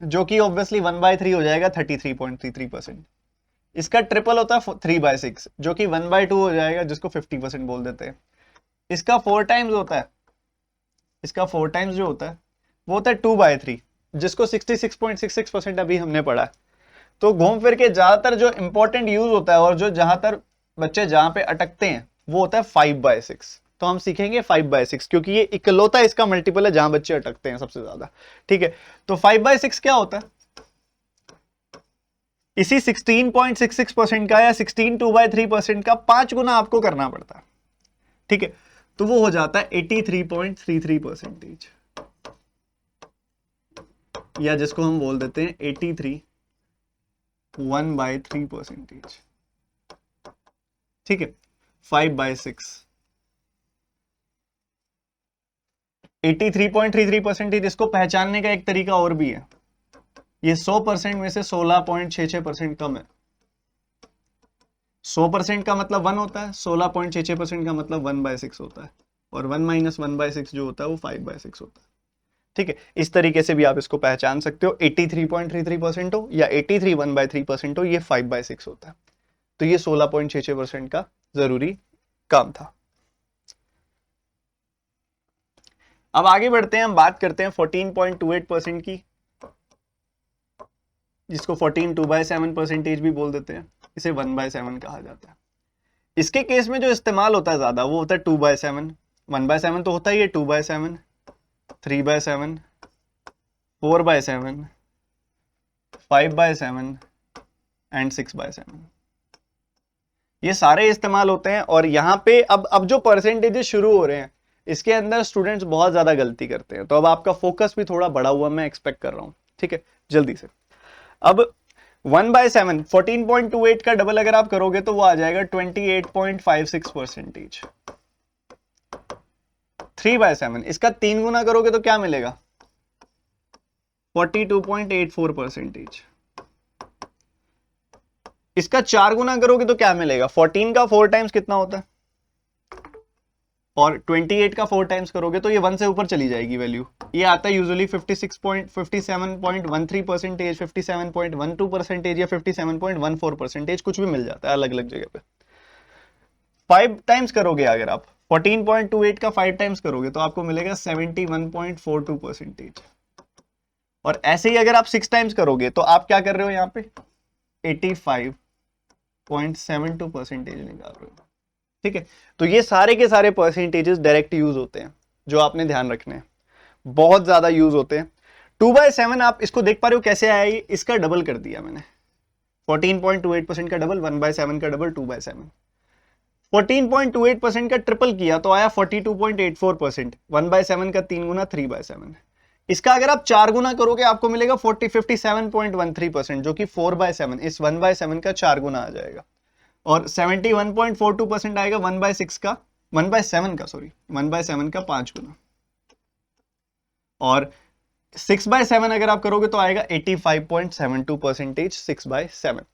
जो कि ऑब्वियसली 1/3 हो जाएगा 33.33%। इसका ट्रिपल होता है 3/6, जो कि 1/2 हो जाएगा, जिसको 50% बोल देते हैं। इसका 4 टाइम्स होता है, इसका 4 टाइम्स जो होता है वो होता है 2/3, जिसको 66.66% अभी हमने पढ़ा है। तो घूम फिर के ज्यादातर जो इंपॉर्टेंट यूज होता है और जो जहां तक बच्चे जहां पे अटकते हैं वो होता है 5/6। तो हम सीखेंगे 5/6, क्योंकि ये इकलौता इसका मल्टीपल है जहां बच्चे अटकते हैं सबसे ज्यादा। ठीक है, तो 5/6 क्या होता है, इसी 16.66% का या 16 2/3% का 5 गुना आपको करना पड़ता है। ठीक है, तो वो हो जाता है 83.33%, या जिसको हम बोल देते हैं 83 1/3%। ठीक है, 5/6 83.33%। इसको पहचानने का एक तरीका और भी है, ये 100% में से 16.66% कम है। 100% का मतलब 1 होता है, 16.66% का मतलब 1/6 होता है, और 1 - 1/6 जो होता है वो 5/6 होता है। ठीक है, इस तरीके से भी आप इसको पहचान सकते हो, 83.33% हो या 83 1/3% हो, ये 5/6 होता है। तो ये 16.66% का जरूरी काम था। अब आगे बढ़ते हैं, हम बात करते हैं 14.28% की, जिसको 14 2/7% भी बोल देते हैं, इसे 1/7 कहा जाता है। इसके केस में जो इस्तेमाल होता है ज्यादा वो होता है 2/7। 1/7 तो होता ही है, 2/7, 3/7, 4/7, 5/7 एंड 6/7, ये सारे इस्तेमाल होते हैं। और यहाँ पे अब जो परसेंटेजेस शुरू हो रहे हैं इसके अंदर स्टूडेंट्स बहुत ज्यादा गलती करते हैं, तो अब आपका फोकस भी थोड़ा बढ़ा हुआ मैं एक्सपेक्ट कर रहा हूं। ठीक है, जल्दी से। अब 1/7 14.28 का डबल अगर आप करोगे तो वो आ जाएगा 28.56%। 3/7 इसका 3 गुना करोगे तो क्या मिलेगा 42.84%। इसका 4 गुना करोगे तो क्या मिलेगा, 14 का 4 टाइम्स कितना होता है, और 28 का 4 टाइम्स करोगे तो ये 1 से ऊपर चली जाएगी वैल्यू। ये आता है यूजुअली 57.13%, 57.12% या 57.14%, कुछ भी मिल जाता है अलग अलग जगह पे। 5 टाइम्स करोगे अगर आप 14.28 का 5 टाइम्स करोगे तो आपको मिलेगा 71.42%। और ऐसे ही अगर आप 6 टाइम्स करोगे तो आप क्या कर रहे हो यहाँ पे 85.72% निकाल रहे हो। ठीक है, तो ये सारे के सारे परसेंटेजेस डायरेक्ट यूज होते हैं, जो आपने ध्यान रखने हैं, बहुत ज्यादा यूज होते हैं। 2/7 आप इसको देख पा रहे हो कैसे आया, इसका डबल कर दिया मैंने, 14.28% का डबल, 1/7 का डबल 2/7। 14.28% का ट्रिपल किया तो आया 42.84%, 1/7 का 3 गुना 3/7। इसका अगर आप 4 गुना करोगे आपको मिलेगा 57.13%, जो कि 4/7 इस 1/7 का 4 गुना आ जाएगा। और 71.42% आएगा 1/6 का 1/7 का 5 गुना। और 6/7 अगर आप करोगे तो आएगा 85.72%, 6/7।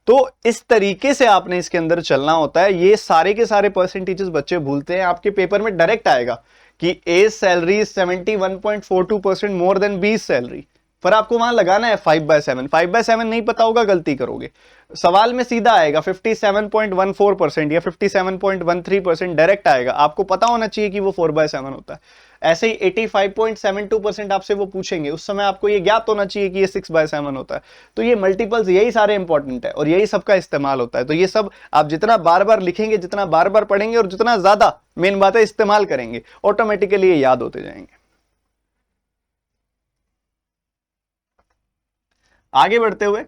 तो इस तरीके से आपने इसके अंदर चलना होता है। ये सारे के सारे परसेंटेजेस बच्चे भूलते हैं। आपके पेपर में डायरेक्ट आएगा कि A salary 71.42% more than B salary, पर आपको वहां लगाना है 5/7। 5/7 नहीं पता होगा, गलती करोगे। सवाल में सीधा आएगा 57.14% या 57.13%, डायरेक्ट आएगा। आपको पता होना चाहिए कि वो 4/7 होता है। ऐसे ही 85.72% आपसे वो पूछेंगे, उस समय आपको ये ज्ञात होना चाहिए कि ये 6/7 होता है। तो ये मल्टीपल्स यही सारे इंपॉर्टेंट है और यही सबका इस्तेमाल होता है। तो ये सब आप जितना बार बार लिखेंगे, जितना बार बार पढ़ेंगे और जितना ज्यादा मेन बात है इस्तेमाल करेंगे, ऑटोमेटिकली ये याद होते जाएंगे। आगे बढ़ते हुए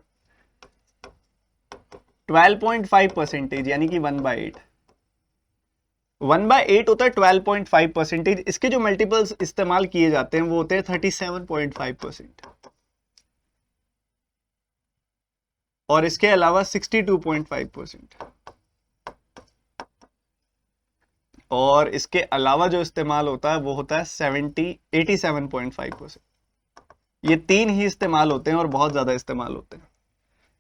12.5% यानी कि 1/8। 1/8 होता है 12.5%। इसके जो मल्टीपल्स इस्तेमाल किए जाते हैं वो होते हैं 37.5% और इसके अलावा 62.5%, और इसके अलावा जो इस्तेमाल होता है वो होता है 87.5%। ये तीन ही इस्तेमाल होते हैं और बहुत ज्यादा इस्तेमाल होते हैं।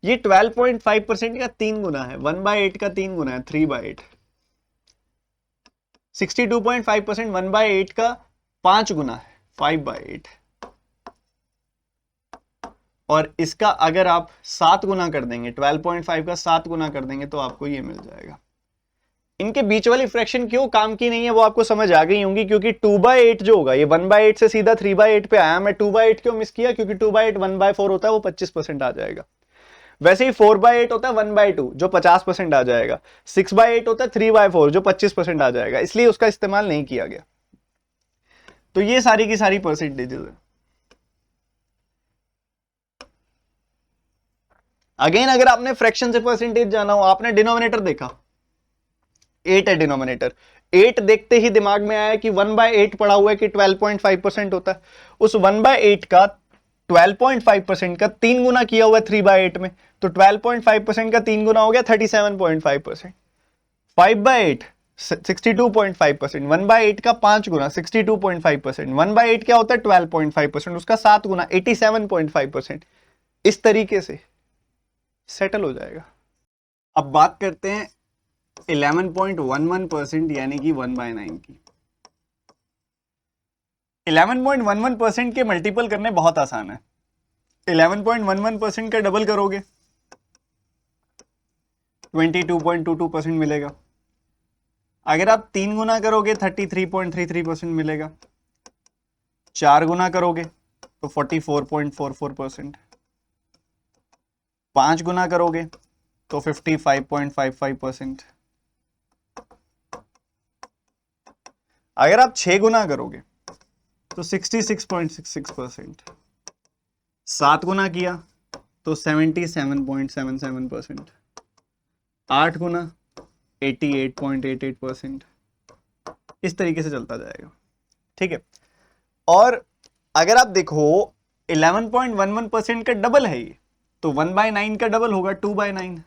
ये 12.5% का 3 गुना है, 1/8 का 3 गुना है, 3/8। 62.5% 1/8 का 5 गुना है, 5/8। और इसका अगर आप 7 गुना कर देंगे, 12.5 का 7 गुना कर देंगे तो आपको ये मिल जाएगा। इनके बीच वाली फ्रैक्शन क्यों काम की नहीं है वो आपको समझ आ गई होंगी, क्योंकि 2/8 जो होगा ये 1/8 से सीधा 3/8 पे आया। मैं 2/8 क्यों मिस किया, क्योंकि 2/8 1/4 होता है, वो 25% आ जाएगा। वैसे ही 4/8 होता है 1/2 जो 50% आ जाएगा। 6/8 होता है 3/4 जो 25% आ जाएगा, इसलिए उसका इस्तेमाल नहीं किया गया। तो ये सारी की सारी परसेंटेजेस है। अगेन अगर आपने फ्रैक्शन से परसेंटेज जाना हो, आपने डिनोमिनेटर देखा 8 है, डिनोमिनेटर 8 देखते ही दिमाग में आया कि 1/8 पढ़ा हुआ है कि 12.5% होता है। उस 1/8 का 12.5% का 3 गुना किया हुआ है 3/8 में, तो 12.5% का 3 गुना हो गया 37.5%। 5/8 62.5%, 1/8 का 5 गुना 62.5%, 1/8 क्या होता है 12.5%, उसका 7 गुना 87.5%। इस तरीके से सेटल हो जाएगा। अब बात करते हैं 11.11% यानी कि 1/9 की। 11.11% के मल्टीपल करने बहुत आसान है। 11.11% का डबल करोगे 22.22% मिलेगा। अगर आप 3 गुना करोगे 33.33% मिलेगा। 4 गुना करोगे तो 44.44%। 5 गुना करोगे तो 55.55%। अगर आप 6 गुना करोगे तो 66.66%। 7 गुना किया तो 77.77%। 8 गुना 88.88%। इस तरीके से चलता जाएगा, ठीक है। और अगर आप देखो 11.11% का डबल है ये, तो 1/9 का डबल होगा 2/9।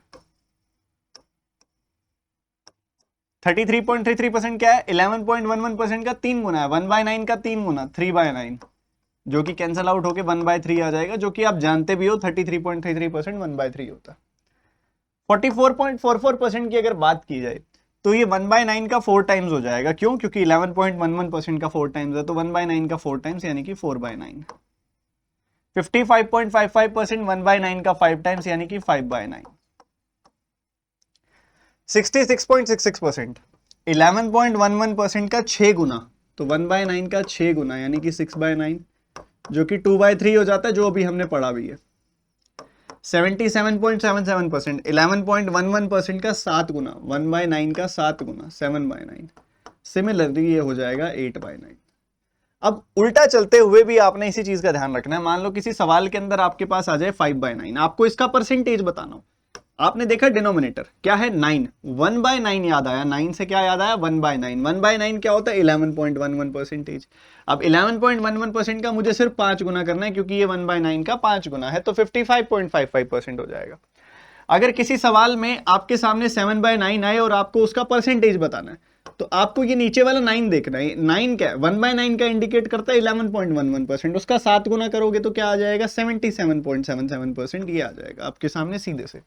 33.33% क्या है, 11.11% का 3 गुना है, 1/9 का 3 गुना 3/9, जो कि कैंसल आउट होके 1/3 आ जाएगा, जो कि आप जानते भी हो 33.33% 1/3 होता है। 44.44% की अगर बात की जाए तो ये 1/9 का 4 टाइम्स हो जाएगा। क्यों, क्योंकि 11.11% का 4 टाइम्स है, तो 1/9 का 4 टाइम्स यानी कि 4/9। 55.55% 1/9 का 5 टाइम्स यानी कि 5/9। 66.66% 11.11% का 6 गुना, तो 1/9 का 6 गुना यानी कि 6/9, जो कि 2/3 हो जाता है, जो अभी हमने पढ़ा भी है। 77.77% 11.11% का 7 गुना, 1/9 का 7 गुना 7/9। सिमिलरली ये हो जाएगा 8/9। अब उल्टा चलते हुए भी आपने इसी चीज का ध्यान रखना है। मान लो किसी सवाल के अंदर आपके पास आ जाए 5/9, आपको इसका परसेंटेज बताना हो। आपने देखा डिनोमिनेटर क्या है 9, 1/9 याद आया, 9 से क्या याद आया 1/9। 1/9 क्या होता है 11.11%। अब 11.11% का मुझे सिर्फ 5 गुना करना है, क्योंकि ये 1/9 का 5 गुना है, तो 55.55% हो जाएगा। अगर किसी सवाल में आपके सामने 7/9 आए और आपको उसका परसेंटेज बताना है, तो आपको ये नीचे वाला 9 देखना है। 9 क्या है, 1/9 का इंडिकेट करता है 11.11%, उसका 7 गुना करोगे तो क्या आ जाएगा 77.77%, ये आ जाएगा आपके सामने सीधे से।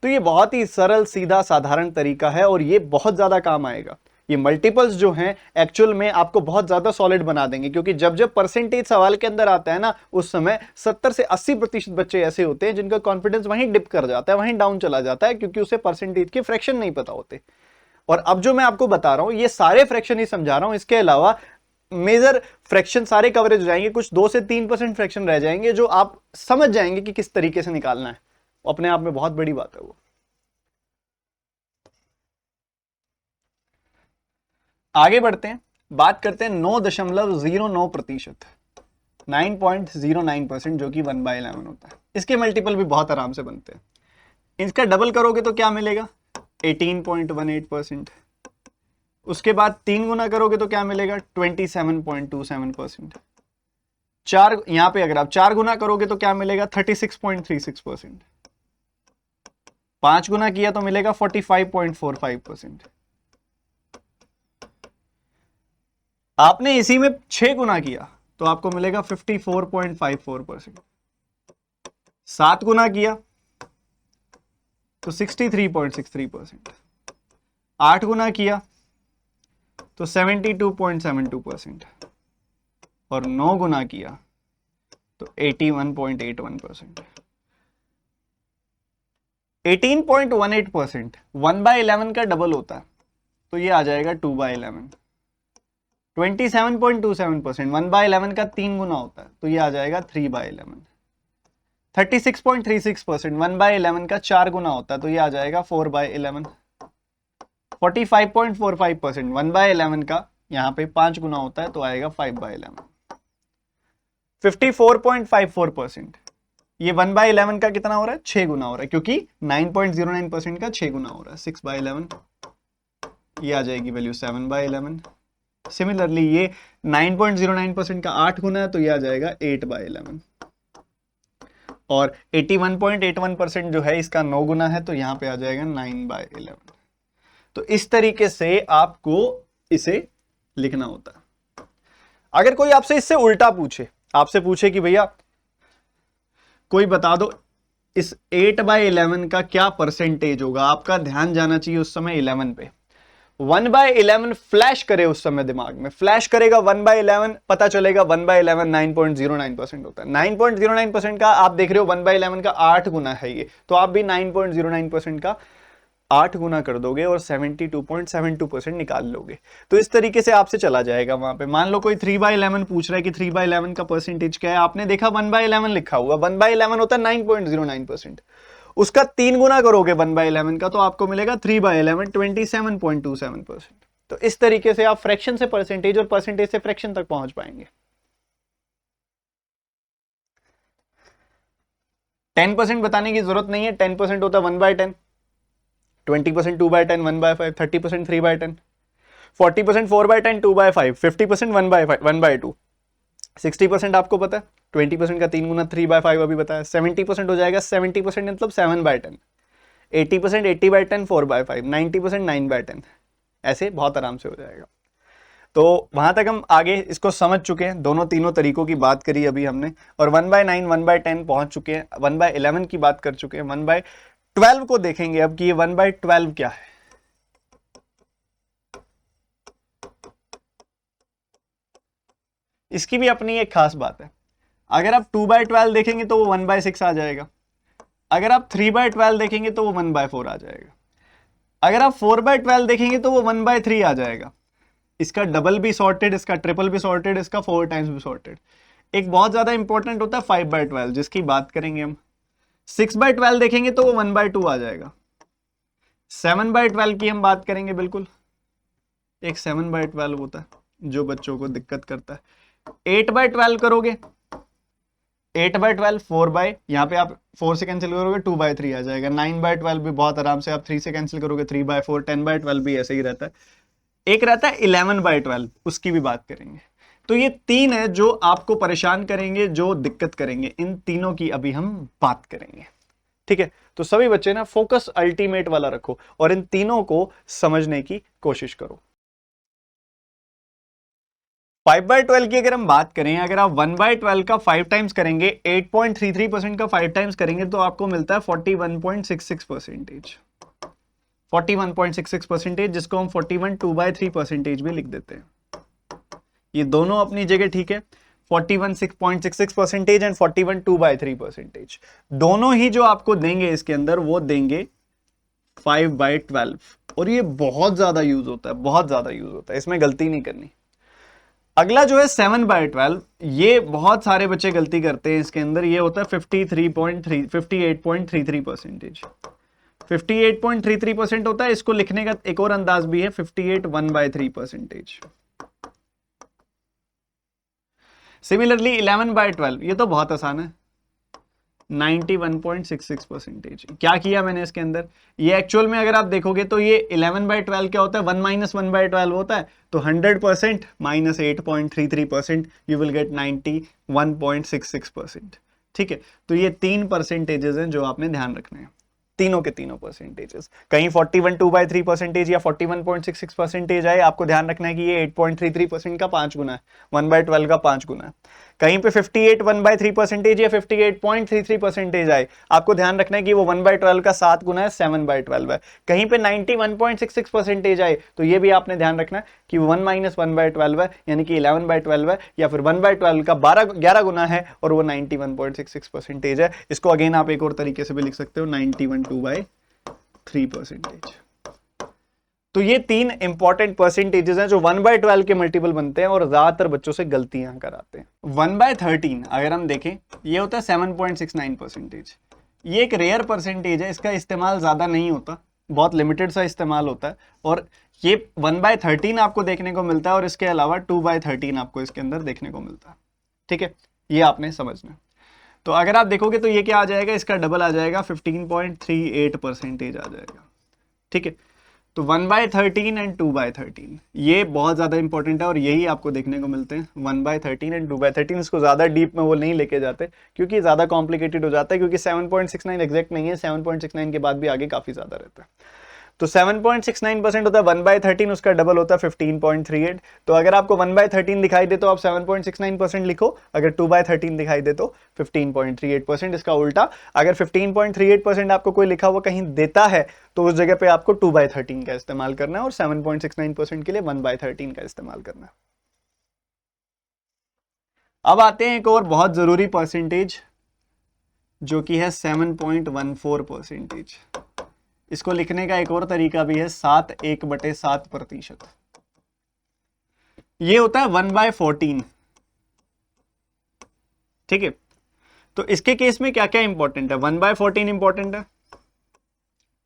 तो ये बहुत ही सरल सीधा साधारण तरीका है और ये बहुत ज्यादा काम आएगा। ये मल्टीपल्स जो हैं एक्चुअल में आपको बहुत ज्यादा सॉलिड बना देंगे, क्योंकि जब जब परसेंटेज सवाल के अंदर आता है ना, उस समय 70 से 80% बच्चे ऐसे होते हैं जिनका कॉन्फिडेंस वहीं डिप कर जाता है, वहीं डाउन चला जाता है, क्योंकि उसे परसेंटेज के फ्रैक्शन नहीं पता होते। और अब जो मैं आपको बता रहा हूं ये सारे फ्रैक्शन ही समझा रहा हूं, इसके अलावा मेजर फ्रैक्शन सारे कवरेज हो जाएंगे, कुछ 2 से 3% फ्रैक्शन रह जाएंगे जो आप समझ जाएंगे कि किस तरीके से निकालना है। अपने आप में बहुत बड़ी बात है वो। आगे बढ़ते हैं, बात करते हैं 9.09%, 9.09%, जो कि 1/11 होता है। इसके मल्टीपल भी बहुत आराम से बनते हैं। इसका डबल करोगे तो क्या मिलेगा 18.18%। उसके बाद 3 गुना करोगे तो क्या मिलेगा 27.27%। चार, यहां पे अगर आप 4 गुना करोगे तो क्या मिलेगा 36.36%। 5 गुना किया तो मिलेगा 45.45%। आपने इसी में 6 गुना किया तो आपको मिलेगा 54.54%। 7 गुना किया तो 63.63%। 8 गुना किया तो 72.72%। और 9 गुना किया तो 81.81%। 18.18% 1/11 का डबल होता है तो ये आ जाएगा 2/11। 27.27% 1/11 का 3 गुना होता है तो ये आ जाएगा 3/11। 36.36% 1/11 का 4 गुना होता है तो ये आ जाएगा 4/11। 45.45% 1/11 का यहां पे 5 गुना होता है तो आएगा 5/11। 54.54% ये 1/11 का कितना हो रहा है 6 गुना हो रहा है, क्योंकि 9.09% का 6 गुना हो रहा है 6/11। ये आ जाएगी वैल्यू 7/11। सिमिलरली ये 9.09% का 8 गुना है तो ये आ जाएगा 8/11। और 81.81% जो है इसका 9 गुना है तो यहां पे आ जाएगा 9/11। तो इस तरीके से आपको इसे लिखना होता है। अगर कोई आपसे इससे उल्टा पूछे, आपसे पूछे कि भैया कोई बता दो इस 8/11 का क्या परसेंटेज होगा, आपका ध्यान जाना चाहिए उस समय 11 पे। 1/11 फ्लैश करे उस समय दिमाग में, फ्लैश करेगा 1/11, पता चलेगा 1/11 9.09% होता है। 9.09% का आप देख रहे हो 1/11 का 8 गुना है ये, तो आप भी 9.09% का 8 गुना कर दोगे और 72.72% निकाल लोगे। तो इस तरीके से आपसे चला जाएगा वहां पे। मान लो कोई 3/11 पूछ रहा है कि 3/11 का परसेंटेज क्या है, आपने देखा 1/11 लिखा हुआ, 1/11 होता है 9.09%। उसका 3 गुना करोगे 1/11 का तो आपको मिलेगा 3/11 27.27%। तो इस तरीके से आप फ्रैक्शन से परसेंटेज और परसेंटेज से फ्रैक्शन तक पहुंच पाएंगे। 10% बताने की जरूरत नहीं है, 10% होता है 1/10, 20% 2/10, 1/5, 30% 3/10, 40% 4/10, 2/5, 50% 1/2, 60% आपको पता है 20% का 3 गुना 3/5 अभी बताया, 70% हो जाएगा 70% मतलब 7/10, 80% 80/10 4/5, 90% 9/10। ऐसे बहुत आराम से हो जाएगा। तो वहां तक हम आगे इसको समझ चुके हैं, दोनों तीनों तरीकों की बात करी अभी हमने, और 1/9 1/10 पहुंच चुके हैं, 1/11 की बात कर चुके हैं। 1/12 को देखेंगे अब कि ये 1/12 क्या है। इसकी भी अपनी एक खास बात है। अगर आप 2/12 देखेंगे तो वो 1/6 आ जाएगा। अगर आप 3/12 देखेंगे तो वो 1/4 आ जाएगा। अगर आप 4/12 देखेंगे तो वो 1/3 आ जाएगा। इसका डबल भी सॉर्टेड, इसका ट्रिपल भी सॉर्टेड, इसका 4 टाइम्स भी सॉर्टेड। एक बहुत ज्यादा इंपॉर्टेंट होता है 5/12, जिसकी बात करेंगे हम। 6/12 देखेंगे तो वो 1/2 आ जाएगा। 7/12 की हम बात करेंगे, बिल्कुल एक 7/12 होता है जो बच्चों को दिक्कत करता है। 8/12 करोगे, 8/12 यहां पे आप 4 से कैंसिल करोगे 2/3 आ जाएगा। 9/12 भी बहुत आराम से आप 3 से कैंसिल करोगे 3/4। 10/12 भी ऐसे ही रहता है। एक रहता है 11/12, उसकी भी बात करेंगे। तो ये 3 है जो आपको परेशान करेंगे, जो दिक्कत करेंगे। इन तीनों की अभी हम बात करेंगे, ठीक है। तो सभी बच्चे ना फोकस अल्टीमेट वाला रखो और इन तीनों को समझने की कोशिश करो। 5/12 की अगर हम बात करें, अगर आप 1/12 का 5 टाइम्स करेंगे, 8.33% का 5 टाइम्स करेंगे तो आपको मिलता है 41.66%। 41.66%, जिसको हम 41 2/3% भी लिख देते हैं। ये दोनों अपनी जगह ठीक है, 41.66% एंड 41 2/3%। दोनों ही जो आपको देंगे इसके अंदर वो देंगे 5/12, और ये बहुत ज्यादा यूज होता है, बहुत ज्यादा यूज होता है, इसमें गलती नहीं करनी। अगला जो है 7/12, ये बहुत सारे बच्चे गलती करते हैं इसके अंदर। ये होता है 58.33%। 58.33% होता है। इसको लिखने का एक और अंदाज भी है, 58 1/3%। सिमिलरली 11/12, ये तो बहुत आसान है, 91.66%। क्या किया मैंने इसके अंदर, ये एक्चुअल में अगर आप देखोगे तो ये 11/12 क्या होता है, 1 - 1/12 होता है, तो 100% माइनस 8.33%, यू विल गेट 91.66%। ठीक है, तो ये 3 परसेंटेजेस हैं जो आपने ध्यान रखने हैं, तीनों के तीनों परसेंटेजेस। कहीं 41 2/3% या 41.66% आए, आपको ध्यान रखना है कि ये 8.33% का 5 गुना है, 1/12 का 5 गुना है। कहीं पे 58 1/3% या 58.33% आए, आपको ध्यान रखना है कि वो 1/12 का 7 गुना है, 7/12 है। कहीं पे 91.66% आए, तो ये भी आपने ध्यान रखना है कि 1 - 1/12 है, यानी कि 11/12 है, या फिर 1/12 का 11 गुना है और वो 91.66% है। इसको अगेन आप एक और तरीके से भी लिख सकते हो, 91 2/3%। तो ये 3 इंपॉर्टेंट परसेंटेजेस हैं जो 1/12 के मल्टीपल बनते हैं और ज्यादातर बच्चों से गलतियां कराते हैं। 1/13 अगर हम देखें, ये होता है 7.69%। ये एक रेयर परसेंटेज है, इसका इस्तेमाल ज्यादा नहीं होता, बहुत लिमिटेड सा इस्तेमाल होता है, और ये 1/13 आपको देखने को मिलता है, और इसके अलावा 2/13 आपको इसके अंदर देखने को मिलता है। ठीक है, ये आपने समझना। तो अगर आप देखोगे तो ये क्या आ जाएगा, इसका डबल आ जाएगा, 15.38% आ जाएगा। ठीक है, तो 1/13 एंड 2/13 ये बहुत ज्यादा इंपॉर्टेंट है, और यही आपको देखने को मिलते हैं 1/13 एंड 2/13। इसको ज्यादा डीप में वो नहीं लेके जाते क्योंकि ज्यादा कॉम्प्लिकेटेड हो जाता है, क्योंकि 7.69 एग्जैक्ट नहीं है, 7.69 के बाद भी आगे काफी ज्यादा रहता है। तो 7.69% होता है 1/13, उसका डबल होता है 15.38। तो अगर आपको 1/13 दिखाई दे तो आप 7.69% लिखो, अगर 2/13 दिखाई दे तो 15.38%। इसका उल्टा, अगर 15.38% आपको कोई लिखा हुआ कहीं देता है तो उस जगह पे आपको 2/13 का इस्तेमाल करना है, और 7.69% के लिए 1/13 का इस्तेमाल करना है। अब आते हैं एक और बहुत जरूरी परसेंटेज, जो कि है 7.14%। इसको लिखने का एक और तरीका भी है, 7/1/7%। ये होता है 1/14। ठीक है, तो इसके केस में क्या क्या इंपॉर्टेंट है, 1/14 इंपॉर्टेंट है,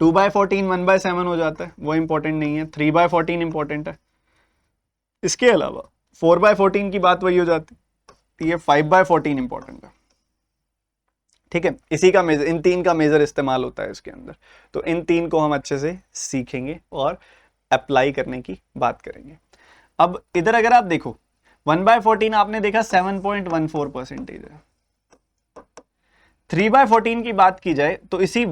2/14 1/7 हो जाता है, वो इंपॉर्टेंट नहीं है, 3/14 इंपॉर्टेंट है। इसके अलावा 4/14 की बात वही हो जाती है, ये 5/14 इंपॉर्टेंट है। ठीक है, इसी का मेजर, इन 3 का मेजर इस्तेमाल होता है इसके अंदर। तो इन 3 को हम अच्छे से सीखेंगे और अप्लाई करने की बात करेंगे। अब इधर अगर आप देखो, 1/14 आपने देखा 7.14% है। 3/14 की बात की जाए तो इसी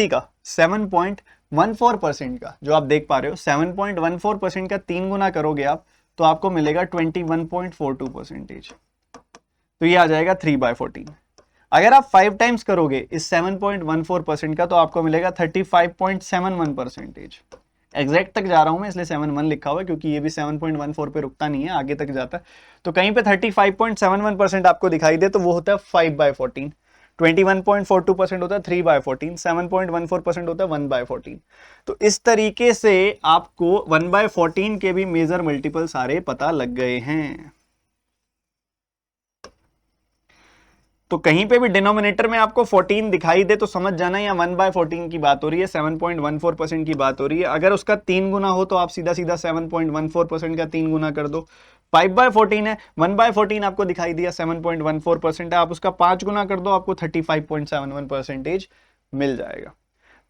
का 7.14% का, जो आप देख पा रहे हो, 7.14% का 3 गुना करोगे आप तो आपको मिलेगा 21.42%। तो ये आ जाएगा 3/14। अगर आप 5 टाइम्स करोगे इस 7.14% का तो आपको मिलेगा 35.71%। एग्जैक्ट तक जा रहा हूं मैं, इसलिए 71 लिखा हुआ है, क्योंकि ये भी 7.14 पे रुकता नहीं है, आगे तक जाता है। तो कहीं पे 35.71% आपको दिखाई दे तो वो होता है 5/14। 21.42% होता है 3/14, 7.14% होता है 1/14। तो इस तरीके से आपको 1/14 के भी मेजर मल्टीपल सारे पता लग गए हैं। तो कहीं पे भी डिनोमिनेटर में आपको 14 दिखाई दे तो समझ जाना या 1/14 की बात हो रही है, 7.14% की बात हो रही है। अगर उसका 3 गुना हो तो आप सीधा सीधा 7.14% का 3 गुना कर दो। 5/14 है, 1/14 आपको दिखाई दिया 7.14% है, आप उसका 5 गुना कर दो, आपको 35.71% मिल जाएगा।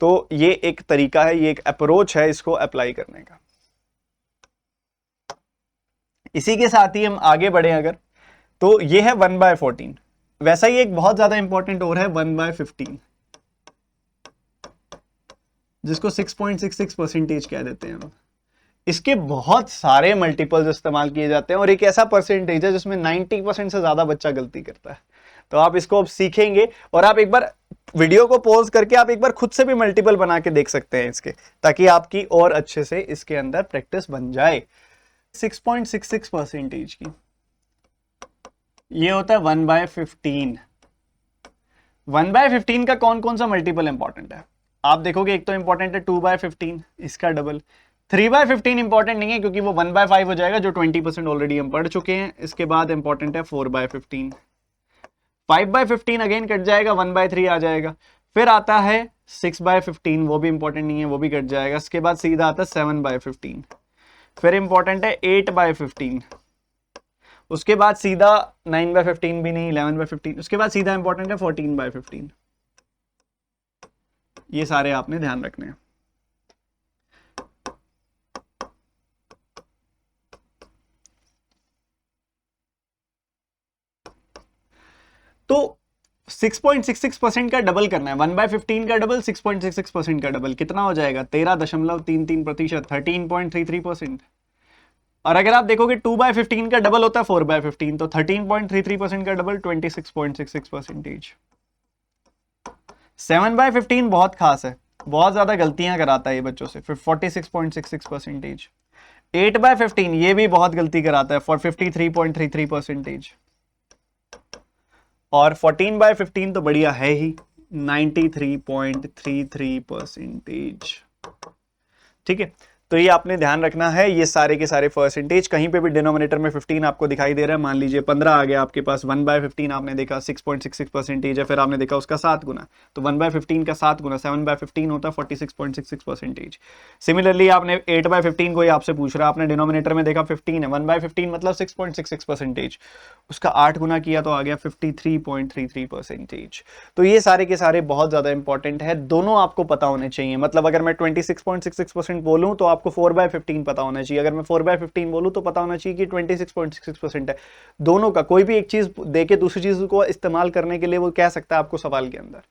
तो ये एक तरीका है, ये एक अप्रोच है इसको अप्लाई करने का। इसी के साथ ही हम आगे बढ़े अगर, तो ये है 1/14। वैसा ही एक बहुत ज्यादा इंपॉर्टेंट और है 1/15, जिसको 6.66% कह देते हैं हम। इसके बहुत सारे मल्टीपल्स इस्तेमाल किए जाते हैं और एक ऐसा परसेंटेज है जिसमें 90% से ज्यादा बच्चा गलती करता है। तो आप इसको अब सीखेंगे और आप एक बार वीडियो को पॉज करके आप एक बार खुद से भी मल्टीपल बना के देख सकते हैं इसके, ताकि आपकी और अच्छे से इसके अंदर प्रैक्टिस बन जाए। 6.66 परसेंटेज की ये होता है 1/15। 1/15 का कौन कौन सा मल्टीपल इंपॉर्टेंट है आप देखोगे। एक तो इंपॉर्टेंट है 2/15, इसका डबल। 3/15 इंपॉर्टेंट नहीं है क्योंकि वो 1/5 हो जाएगा, जो 20% ऑलरेडी हम पढ़ चुके हैं। इसके बाद इंपॉर्टेंट है 4/15। 5/15 अगेन कट जाएगा, 1/3 आ जाएगा। फिर आता है 6/15, वो भी इंपॉर्टेंट नहीं है, वो भी कट जाएगा। इसके बाद सीधा आता है 7/15। फिर इंपॉर्टेंट है 8/15। उसके बाद सीधा 9/15 भी नहीं, 11/15। उसके बाद सीधा इंपॉर्टेंट है 14/15। ये सारे आपने ध्यान रखने हैं। तो 6.66% का डबल करना है। 1/15 का डबल 6.66% का डबल कितना हो जाएगा? 13.33%, 13.33%। और अगर आप देखोगे 2/15 का डबल होता है 4/15, तो 13.33% का डबल 26.66%। 7/15 बहुत खास है, बहुत ज्यादा गलतियां कराता है ये बच्चों से, फिर 46.66%। 8/15 ये भी बहुत गलती कराता है, फॉर 53.33%। और 14/15 तो बढ़िया है ही, 93.33%। ठीक है, तो ये आपने ध्यान रखना है। ये सारे के सारे परसेंटेज, कहीं पे भी डिनोमिनेटर में 15 आपको दिखाई दे रहा है, मान लीजिए 15 आ गया आपके पास, 1/15 आपने देखा 6.66% है, फिर आपने देखा उसका 7 गुना, तो 1/15 का 7 गुना 7/15 होता है 46.66%। सिमिलरली आपने 8/15 को ही आपसे पूछ रहा है, आपने डिनोमिनेटर में देखा 15 है, 1/15 मतलब 6.66%, उसका 8 गुना किया तो आ गया 53.33%। तो ये सारे के सारे बहुत ज्यादा इंपॉर्टेंट है, दोनों आपको पता होने चाहिए। मतलब अगर मैं 26.66% बोलूं तो आपको 4/15 पता होना चाहिए, अगर मैं 4/15 बोलूं तो पता होना चाहिए कि 26.66% है। दोनों का कोई भी एक चीज देके दूसरी चीज को इस्तेमाल करने के लिए वो कह सकता है आपको सवाल के अंदर।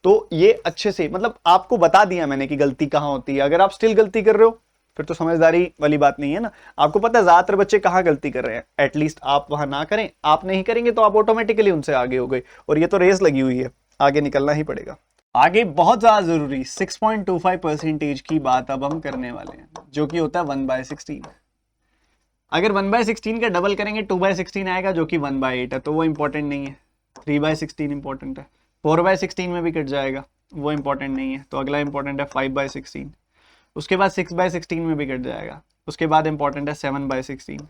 तो ये अच्छे से, मतलब आपको बता दिया मैंने कि गलती कहां होती है। अगर आप स्टिल गलती कर रहे हो फिर तो समझदारी वाली बात नहीं है ना। आपको पता है ज्यादातर बच्चे कहां गलती कर रहे हैं, एटलीस्ट आप वहां ना करें। आप नहीं करेंगे तो आप ऑटोमेटिकली उनसे आगे हो गए, और ये तो रेस लगी हुई है, आगे निकलना ही पड़ेगा। आगे बहुत ज्यादा जरूरी 6.25% की बात अब हम करने वाले हैं, जो कि होता है 1/16। अगर 1/16 का डबल करेंगे 2/16 आएगा, जो कि 1/8 है, तो वो इंपॉर्टेंट नहीं है। 3/16 इंपॉर्टेंट है, 4/16 में भी कट जाएगा, वो इंपॉर्टेंट नहीं है। तो अगला इंपॉर्टेंट है 5/16, उसके बाद 6/16 में भी कट जाएगा। उसके बाद इंपॉर्टेंट है 7/16,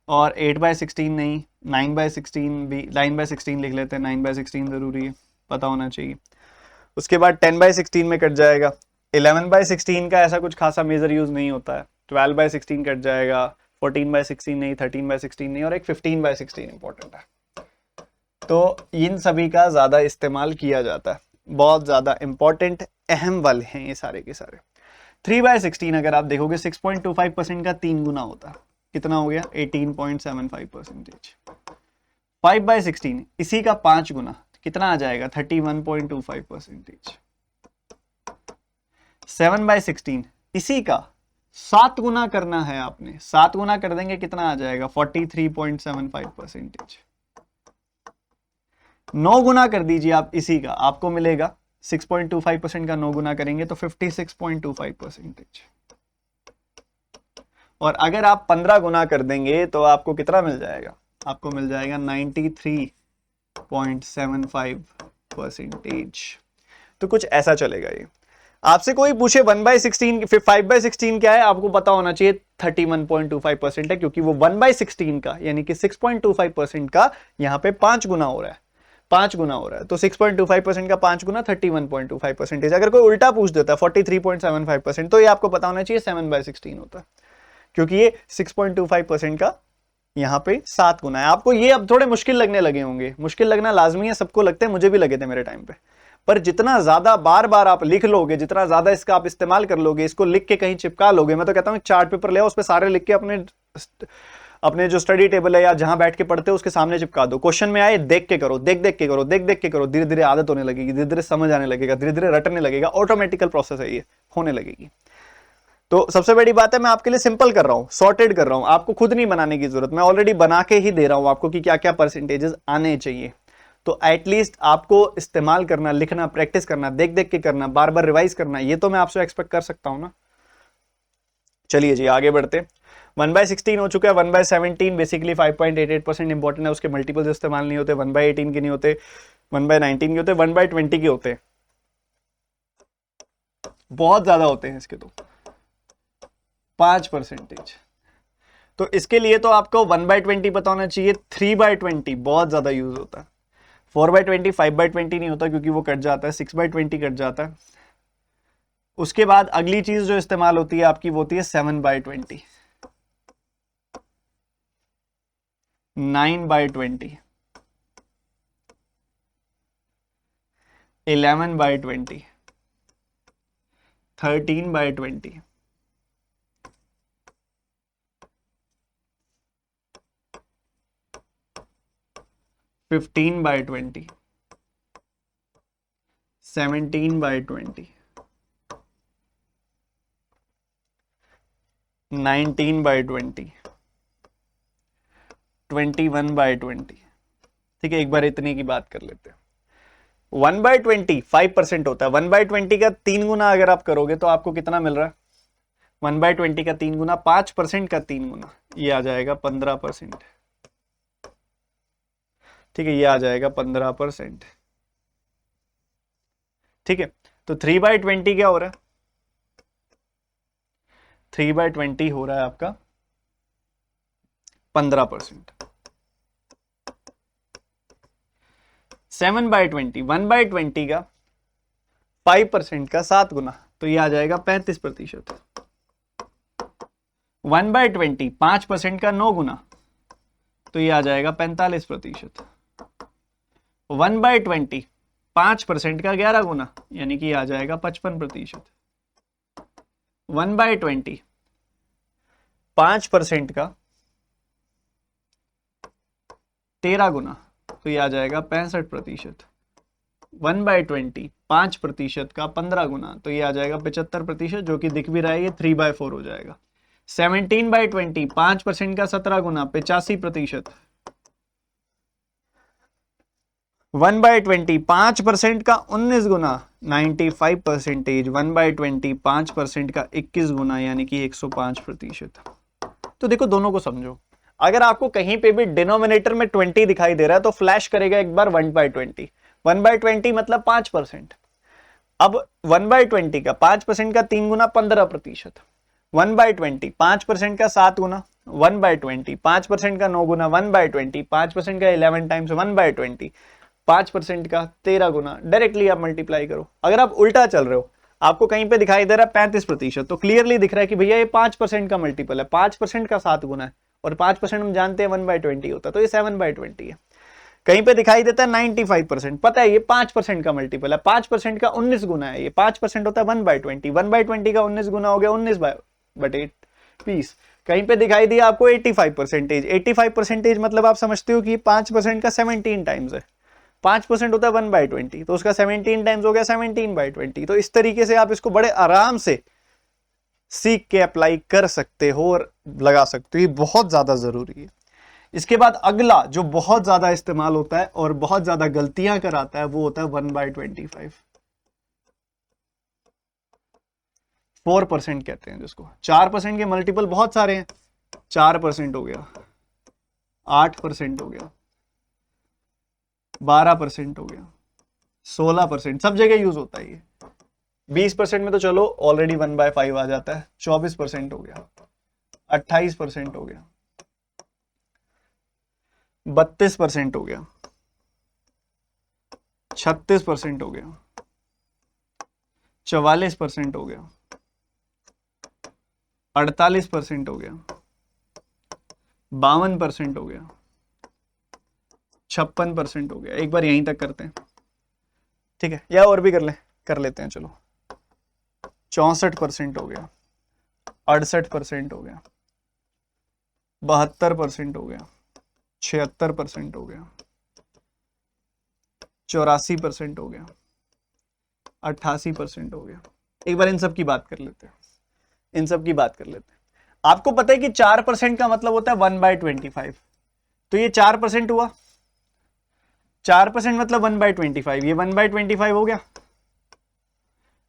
और 8/16 नहीं, 9/16 भी, 9/16 लिख लेते हैं, 9/16 जरूरी है, पता होना चाहिए। उसके बाद 10/16 में कट जाएगा। 11/16 का ऐसा कुछ खासा मेजर यूज नहीं होता है। 12/16 कट जाएगा, 14/16 नहीं, 13/16 नहीं, और एक 15/16 इंपॉर्टेंट है। तो इन सभी का ज्यादा इस्तेमाल किया जाता है, बहुत ज्यादा इंपॉर्टेंट अहम वाले हैं ये सारे के सारे। 3/16 अगर आप देखोगे 6.25% का 3 गुना होता है, कितना हो गया? 18.75%। 5/16 इसी का 5 गुना, कितना आ जाएगा? 31.25%। 7/16 इसी का 7 गुना करना है आपने, 7 गुना कर देंगे कितना आ जाएगा? 43.75%। 9 गुना कर दीजिए आप इसी का, आपको मिलेगा 6.25% का 9 गुना करेंगे तो 56.25%। और अगर आप 15 गुना कर देंगे तो आपको कितना मिल जाएगा? आपको मिल जाएगा 93.75%। तो कुछ ऐसा चलेगा ये। आपसे कोई पूछे 1/16 फिर 5/16 क्या है, आपको पता होना चाहिए 31.25% है, क्योंकि वो 1/16 का यानी कि 6.25% का यहाँ पे 5 गुना हो रहा है, 5 गुना हो रहा है। तो 6.25% का 5 गुना 31.25%। अगर कोई उल्टा पूछ देता है 43.75%, तो ये आपको पता होना चाहिए 7/16 होता है, क्योंकि ये 6.25% का यहाँ पे 7 गुना है। आपको ये अब थोड़े मुश्किल लगने लगे होंगे, मुश्किल लगना लाजमी है, सबको लगते हैं, मुझे भी लगे थे मेरे टाइम पे। पर जितना ज्यादा बार बार आप लिख लोगे, जितना ज्यादा इसका आप इस्तेमाल कर लोगे, इसको लिख के कहीं चिपका लोगे, मैं तो कहता हूँ चार्ट पेपर ले आओ, उस पर सारे लिख के अपने जो स्टडी टेबल है या जहां बैठ के पढ़ते हो उसके सामने चिपका दो। क्वेश्चन में आए देख के करो, देख देख के करो, देख देख के करो, धीरे धीरे आदत होने लगेगी, धीरे धीरे समझ आने लगेगा, धीरे धीरे रटने लगेगा, ऑटोमेटिकल प्रोसेस है ये, होने लगेगी। तो सबसे बड़ी बात है मैं आपके लिए सिंपल कर रहा हूं, सॉर्टेड कर रहा हूं, आपको खुद नहीं बनाने की जरूरत, मैं ऑलरेडी बना के ही दे रहा हूं आपको कि क्या क्या परसेंटेजेस आने चाहिए। तो एटलीस्ट आपको इस्तेमाल करना, लिखना, प्रैक्टिस करना, देख देख के करना, बार बार रिवाइज करना, ये तो मैं आपसे एक्सपेक्ट कर सकता हूं ना। चलिए जी आगे बढ़ते। 1/16 हो चुका है। 1/17 बेसिकली 5.88% इंपॉर्टेंट है, उसके मल्टीपल्स इस्तेमाल नहीं होते। 1/18 के नहीं होते, 1/19 के होते, 1/20 के होते, बहुत ज्यादा होते हैं इसके तो 5%। तो इसके लिए तो आपको 1/20 पता होना चाहिए। 3/20 बहुत ज्यादा यूज होता है। 4/20, 5/20 नहीं होता क्योंकि वो कट जाता है। 6/20 कट जाता है। उसके बाद अगली चीज जो इस्तेमाल होती है आपकी वो होती है 7/20, 9/20, 11/20, 13/20, 15/20, 17/20, 19/20, 21/20। ठीक है, एक बार इतने की बात कर लेते हैं। 1/20 5% होता है। 1/20 का 3 गुना अगर आप करोगे तो आपको कितना मिल रहा है? 1/20 का 3 गुना, 5% का 3 गुना, ये आ जाएगा 15%। ठीक है, ये आ जाएगा 15%। ठीक है, तो 3/20 क्या हो रहा है? 3/20 हो रहा है आपका 15%। 7/20, 1/20 का 5% का 7 गुना, तो ये आ जाएगा 35%। 1/20 5% का 9 गुना, तो ये आ जाएगा 45%। 1/20 5% का 11 गुना, यानी कि ये आ जाएगा 55%। 1/20 5% का 13 गुना, तो ये आ जाएगा 65%। 1/20 5% का 15 गुना, तो ये आ जाएगा 75%, जो कि दिख भी रहा है, ये 3/4 हो जाएगा। 17/20 5% का 17 गुना, 85%। 1/20 5% का 19 गुना, 95%। 1/20 5% का 21 गुना, यानी कि 105%। तो देखो दोनों को समझो, अगर आपको कहीं पे भी डिनोमिनेटर में 20 दिखाई दे रहा है तो फ्लैश करेगा एक बार 1/20। 1/20 मतलब 5%। अब 1/20 का 5% का 3 गुना 15%। 1/20 5% का 7 गुना, 1/20 5% का 9 गुना, 1/20 5% का 11 टाइम्स 1/20, 5% का 13 गुना। डायरेक्टली आप मल्टीप्लाई करो। अगर आप उल्टा चल रहे हो, आपको कहीं पे दिखाई दे रहा है 35%, तो क्लियरली दिख रहा है कि भैया ये 5% का मल्टीपल है, 5% का 7 गुना है, और 5% हम जानते हैं 1/20 होता है, तो ये 7/20 है। कहीं पे दिखाई देता है 95%, पता है ये 5% का मल्टीपल है, 5% का 19 गुना है, ये 5% होता है 1/20, 1/20 का 19 गुना हो गया 19/20। कहीं पे दिखाई दिया आपको 85%, 85% मतलब आप समझते हो कि 5% का 17 टाइम्स है। 5% होता है 1/20, तो उसका 17 टाइम्स हो गया 17/20। तो इस तरीके से आप इसको बड़े आराम से सीख के अप्लाई कर सकते हो और लगा सकते हो, ये बहुत ज्यादा जरूरी है। इसके बाद अगला जो बहुत ज्यादा इस्तेमाल होता है और बहुत ज्यादा गलतियां कराता है वो होता है 1/25। 4% कहते हैं जिसको। 4% के मल्टीपल बहुत सारे हैं। 4% हो गया, 8% हो गया, 12% हो गया, 16%, सब जगह यूज होता है ये। 20% में तो चलो ऑलरेडी 1/5 आ जाता है। 24% हो गया, 28% हो गया, 32% हो गया, 36% हो गया, 44% हो गया, 48% हो गया, 52% हो गया, 56% हो गया। एक बार यहीं तक करते हैं, ठीक है, या और भी कर लेते हैं चलो। 64% हो गया, 68% हो गया, 72% हो गया, 76% हो गया, 84% हो गया, 88% हो गया। एक बार इन सब की बात कर लेते हैं। इन सब की बात कर लेते हैं। आपको पता है कि 4% का मतलब होता है 1/25, तो ये 4% हुआ, 4% मतलब 1/25, ये 1/25 हो गया।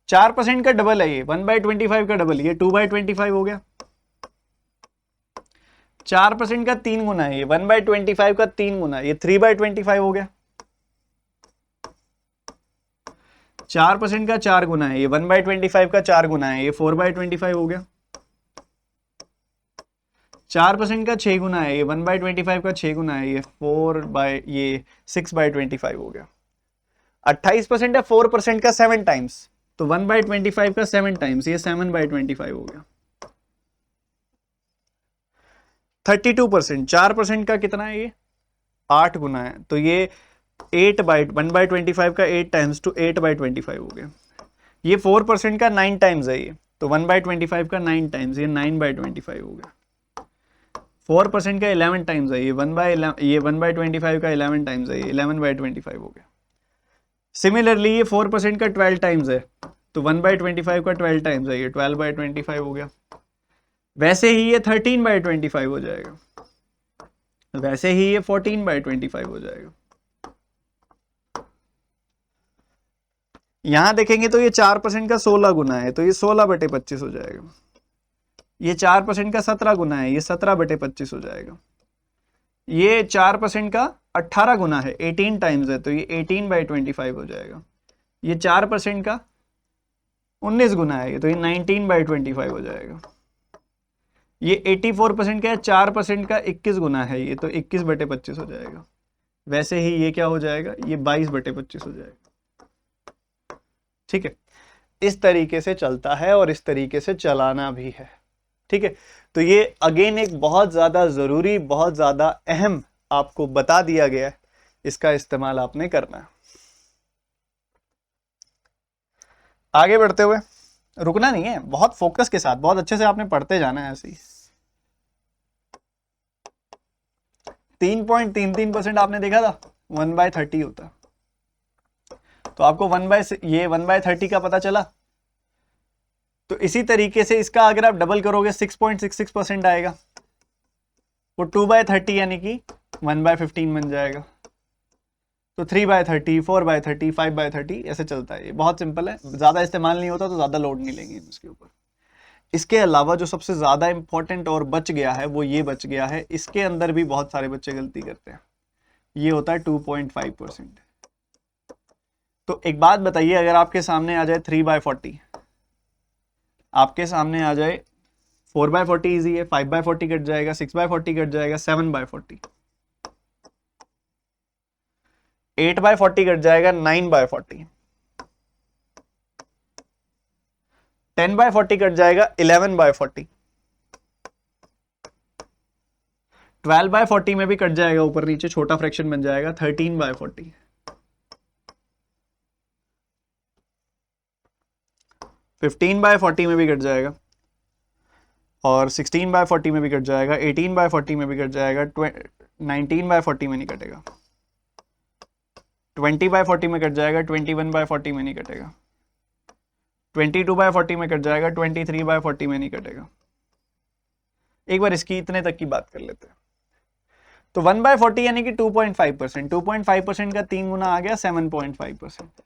4% का डबल है ये, 1/25 का डबल, ये 2/25 हो गया। 4% का 3 गुना है ये, 1/25 का 3 गुना, ये 3/25 हो गया। 4% का 4 गुना है ये, 1/25 का 4 गुना है ये, 4/25 हो गया। 4% का 6 गुना है ये, 1/25 का 6 गुना है ये, 6/25 हो गया। 28% है 4% का 7 टाइम्स, तो 1/25 का 7 टाइम्स, ये 7/25 हो गया। 32%, 4% का कितना है ये, 8 गुना है, तो ये 1/25 का 8 टाइम्स टू 8/25 हो गया। ये 4% का 9 टाइम्स है ये, तो 1/25 का 9 टाइम्स, ये 9/25 हो गया। 4% का 11 टाइम्स है ये, 1/25 का 11 टाइम्स है ये, 11/25 हो गया। सिमिलरली ये 4% का 12 टाइम्स है, तो 1/25 का 12 टाइम्स है ये, 12/25 हो गया। वैसे ही ये 13/25 हो जाएगा, वैसे ही ये 14/25 हो जाएगा। यहां देखेंगे तो ये 4% का 16 गुना है, तो ये 16/25 हो जाएगा। ये 4% का 17 गुना है, ये 17/25 हो जाएगा। ये 4% का 18 गुना है, 18 टाइम्स है, तो ये 18/25 हो जाएगा। ये 4% का 19 गुना है, तो ये 19/25 हो जाएगा। ये 84% का है, 4% का 21 गुना है ये, तो 21/25 हो जाएगा। वैसे ही ये क्या हो जाएगा, ये 22/25 हो जाएगा। ठीक है, इस तरीके से चलता है और इस तरीके से चलाना भी है। ठीक है, तो ये अगेन एक बहुत ज्यादा जरूरी, बहुत ज्यादा अहम आपको बता दिया गया है, इसका इस्तेमाल आपने करना है। आगे बढ़ते हुए, रुकना नहीं है, बहुत फोकस के साथ, बहुत अच्छे से आपने पढ़ते जाना है। ऐसे ही 3.33% आपने देखा था 1/30 होता, तो आपको 1/30 का पता चला। तो इसी तरीके से इसका अगर आप डबल करोगे 6.66% आएगा, वो 2/30 यानी कि 1/15 बन जाएगा। तो 3/30, 4/30, 5/30 ऐसे चलता है। ये बहुत सिंपल है, ज्यादा इस्तेमाल नहीं होता, तो ज्यादा लोड नहीं लेंगे इसके ऊपर। इसके अलावा जो सबसे ज्यादा इंपॉर्टेंट और बच गया है वो ये बच गया है, इसके अंदर भी बहुत सारे बच्चे गलती करते हैं, ये होता है 2.5%। तो एक बात बताइए, अगर आपके सामने आ जाए 3/40, आपके सामने आ जाए 4/40 इजी है, 5/40 कट जाएगा, 6/40 कट जाएगा, 7/40, 8/40 कट जाएगा, 9/40, 10/40 कट जाएगा, 11/40, 12/40 में भी कट जाएगा, ऊपर नीचे छोटा फ्रैक्शन बन जाएगा, 13/40, 15/40 में भी कट जाएगा, और 16/40 में भी कट जाएगा, 18/40 में भी कट जाएगा, 19/40 में नहीं कटेगा, 20/40 में कट जाएगा, 21/40 में नहीं कटेगा, 22/40 में कट जाएगा, 23/40 में नहीं कटेगा। एक बार इसकी इतने तक की बात कर लेते हैं। तो 1/40 यानी कि 2.5%, 2.5% का 3 गुना आ गया 7.5%।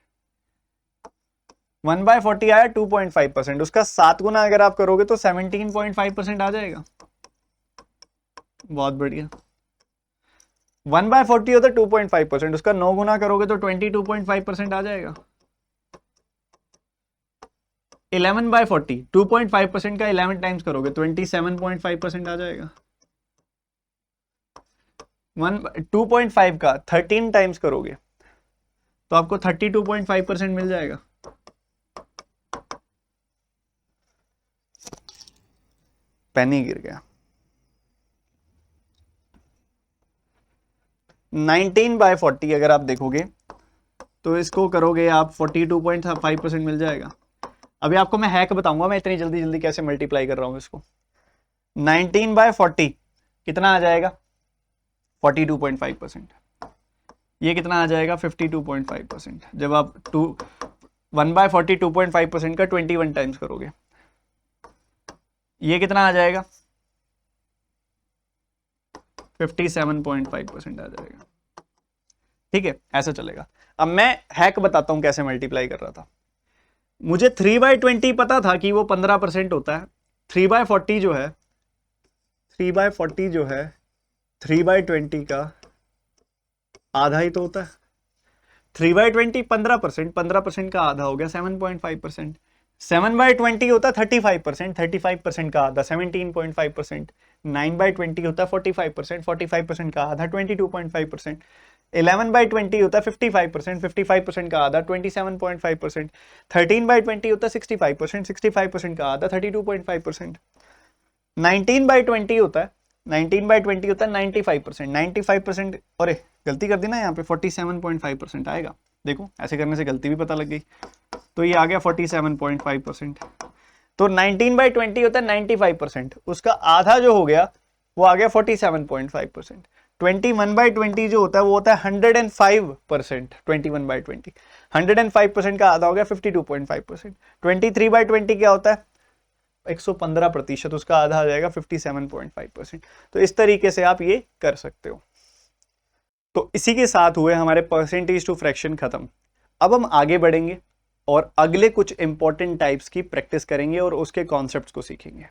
1/40 आया 2.5%, उसका 7 गुना अगर आप करोगे तो 17.5% आ जाएगा। बहुत बढ़िया। 1/40 होता है 2.5%, उसका 9 गुना करोगे तो 22.5% आ जाएगा। 11/40, 2.5% का 11 टाइम्स करोगे 27.5% आ जाएगा। 2.5 का 13 टाइम्स करोगे तो आपको 32.5% मिल जाएगा। पेन ही गिर गया। 19/40 अगर आप देखोगे तो इसको करोगे आप 42.5% मिल जाएगा। अभी आपको मैं हैक बताऊंगा, मैं इतनी जल्दी जल्दी कैसे मल्टीप्लाई कर रहा हूं इसको। 19/40 कितना आ जाएगा, 42.5%। ये कितना आ जाएगा, 52.5%। जब आप 1/40 2.5% का 21 टाइम्स करोगे ये कितना आ जाएगा 57.5% आ जाएगा। ठीक है, ऐसा चलेगा। अब मैं हैक बताता हूं कैसे मल्टीप्लाई कर रहा था। मुझे 3/20 पता था कि वो 15% होता है। 3/40 जो है 3/40 जो है 3/20 का आधा ही तो होता है। 3/20 15%, 15% का आधा हो गया 7.5%। 7/20 होता है 35%, 35% का आधा 17.5%। 9/20 होता है 45%, 45% का आधा 22.5%। 11/20 होता है 55%, 55% का आधा 27.5%। 13/20 होता है 65%, 65% का आधा 32.5%। 19/20 होता है 19/20 होता है 95%, 95%। अरे गलती कर दी ना, यहाँ पे 47.5% आएगा। देखो ऐसे करने से गलती भी पता लग गई, तो ये आ गया 47.5%। तो 19/20 होता है 95%, उसका आधा जो हो गया वो आ गया 47.5%। 21/20 जो होता है वो होता है 105%। 21/20 105% का आधा हो गया 52.5%। 23/20 क्या होता है 115%, उसका आधा आ जाएगा 57.5%। तो इस तरीके से आप ये कर सकते हो। तो इसी के साथ हुए हमारे परसेंटेज टू फ्रैक्शन खत्म। अब हम आगे बढ़ेंगे और अगले कुछ इंपॉर्टेंट टाइप्स की प्रैक्टिस करेंगे और उसके कॉन्सेप्ट्स को सीखेंगे।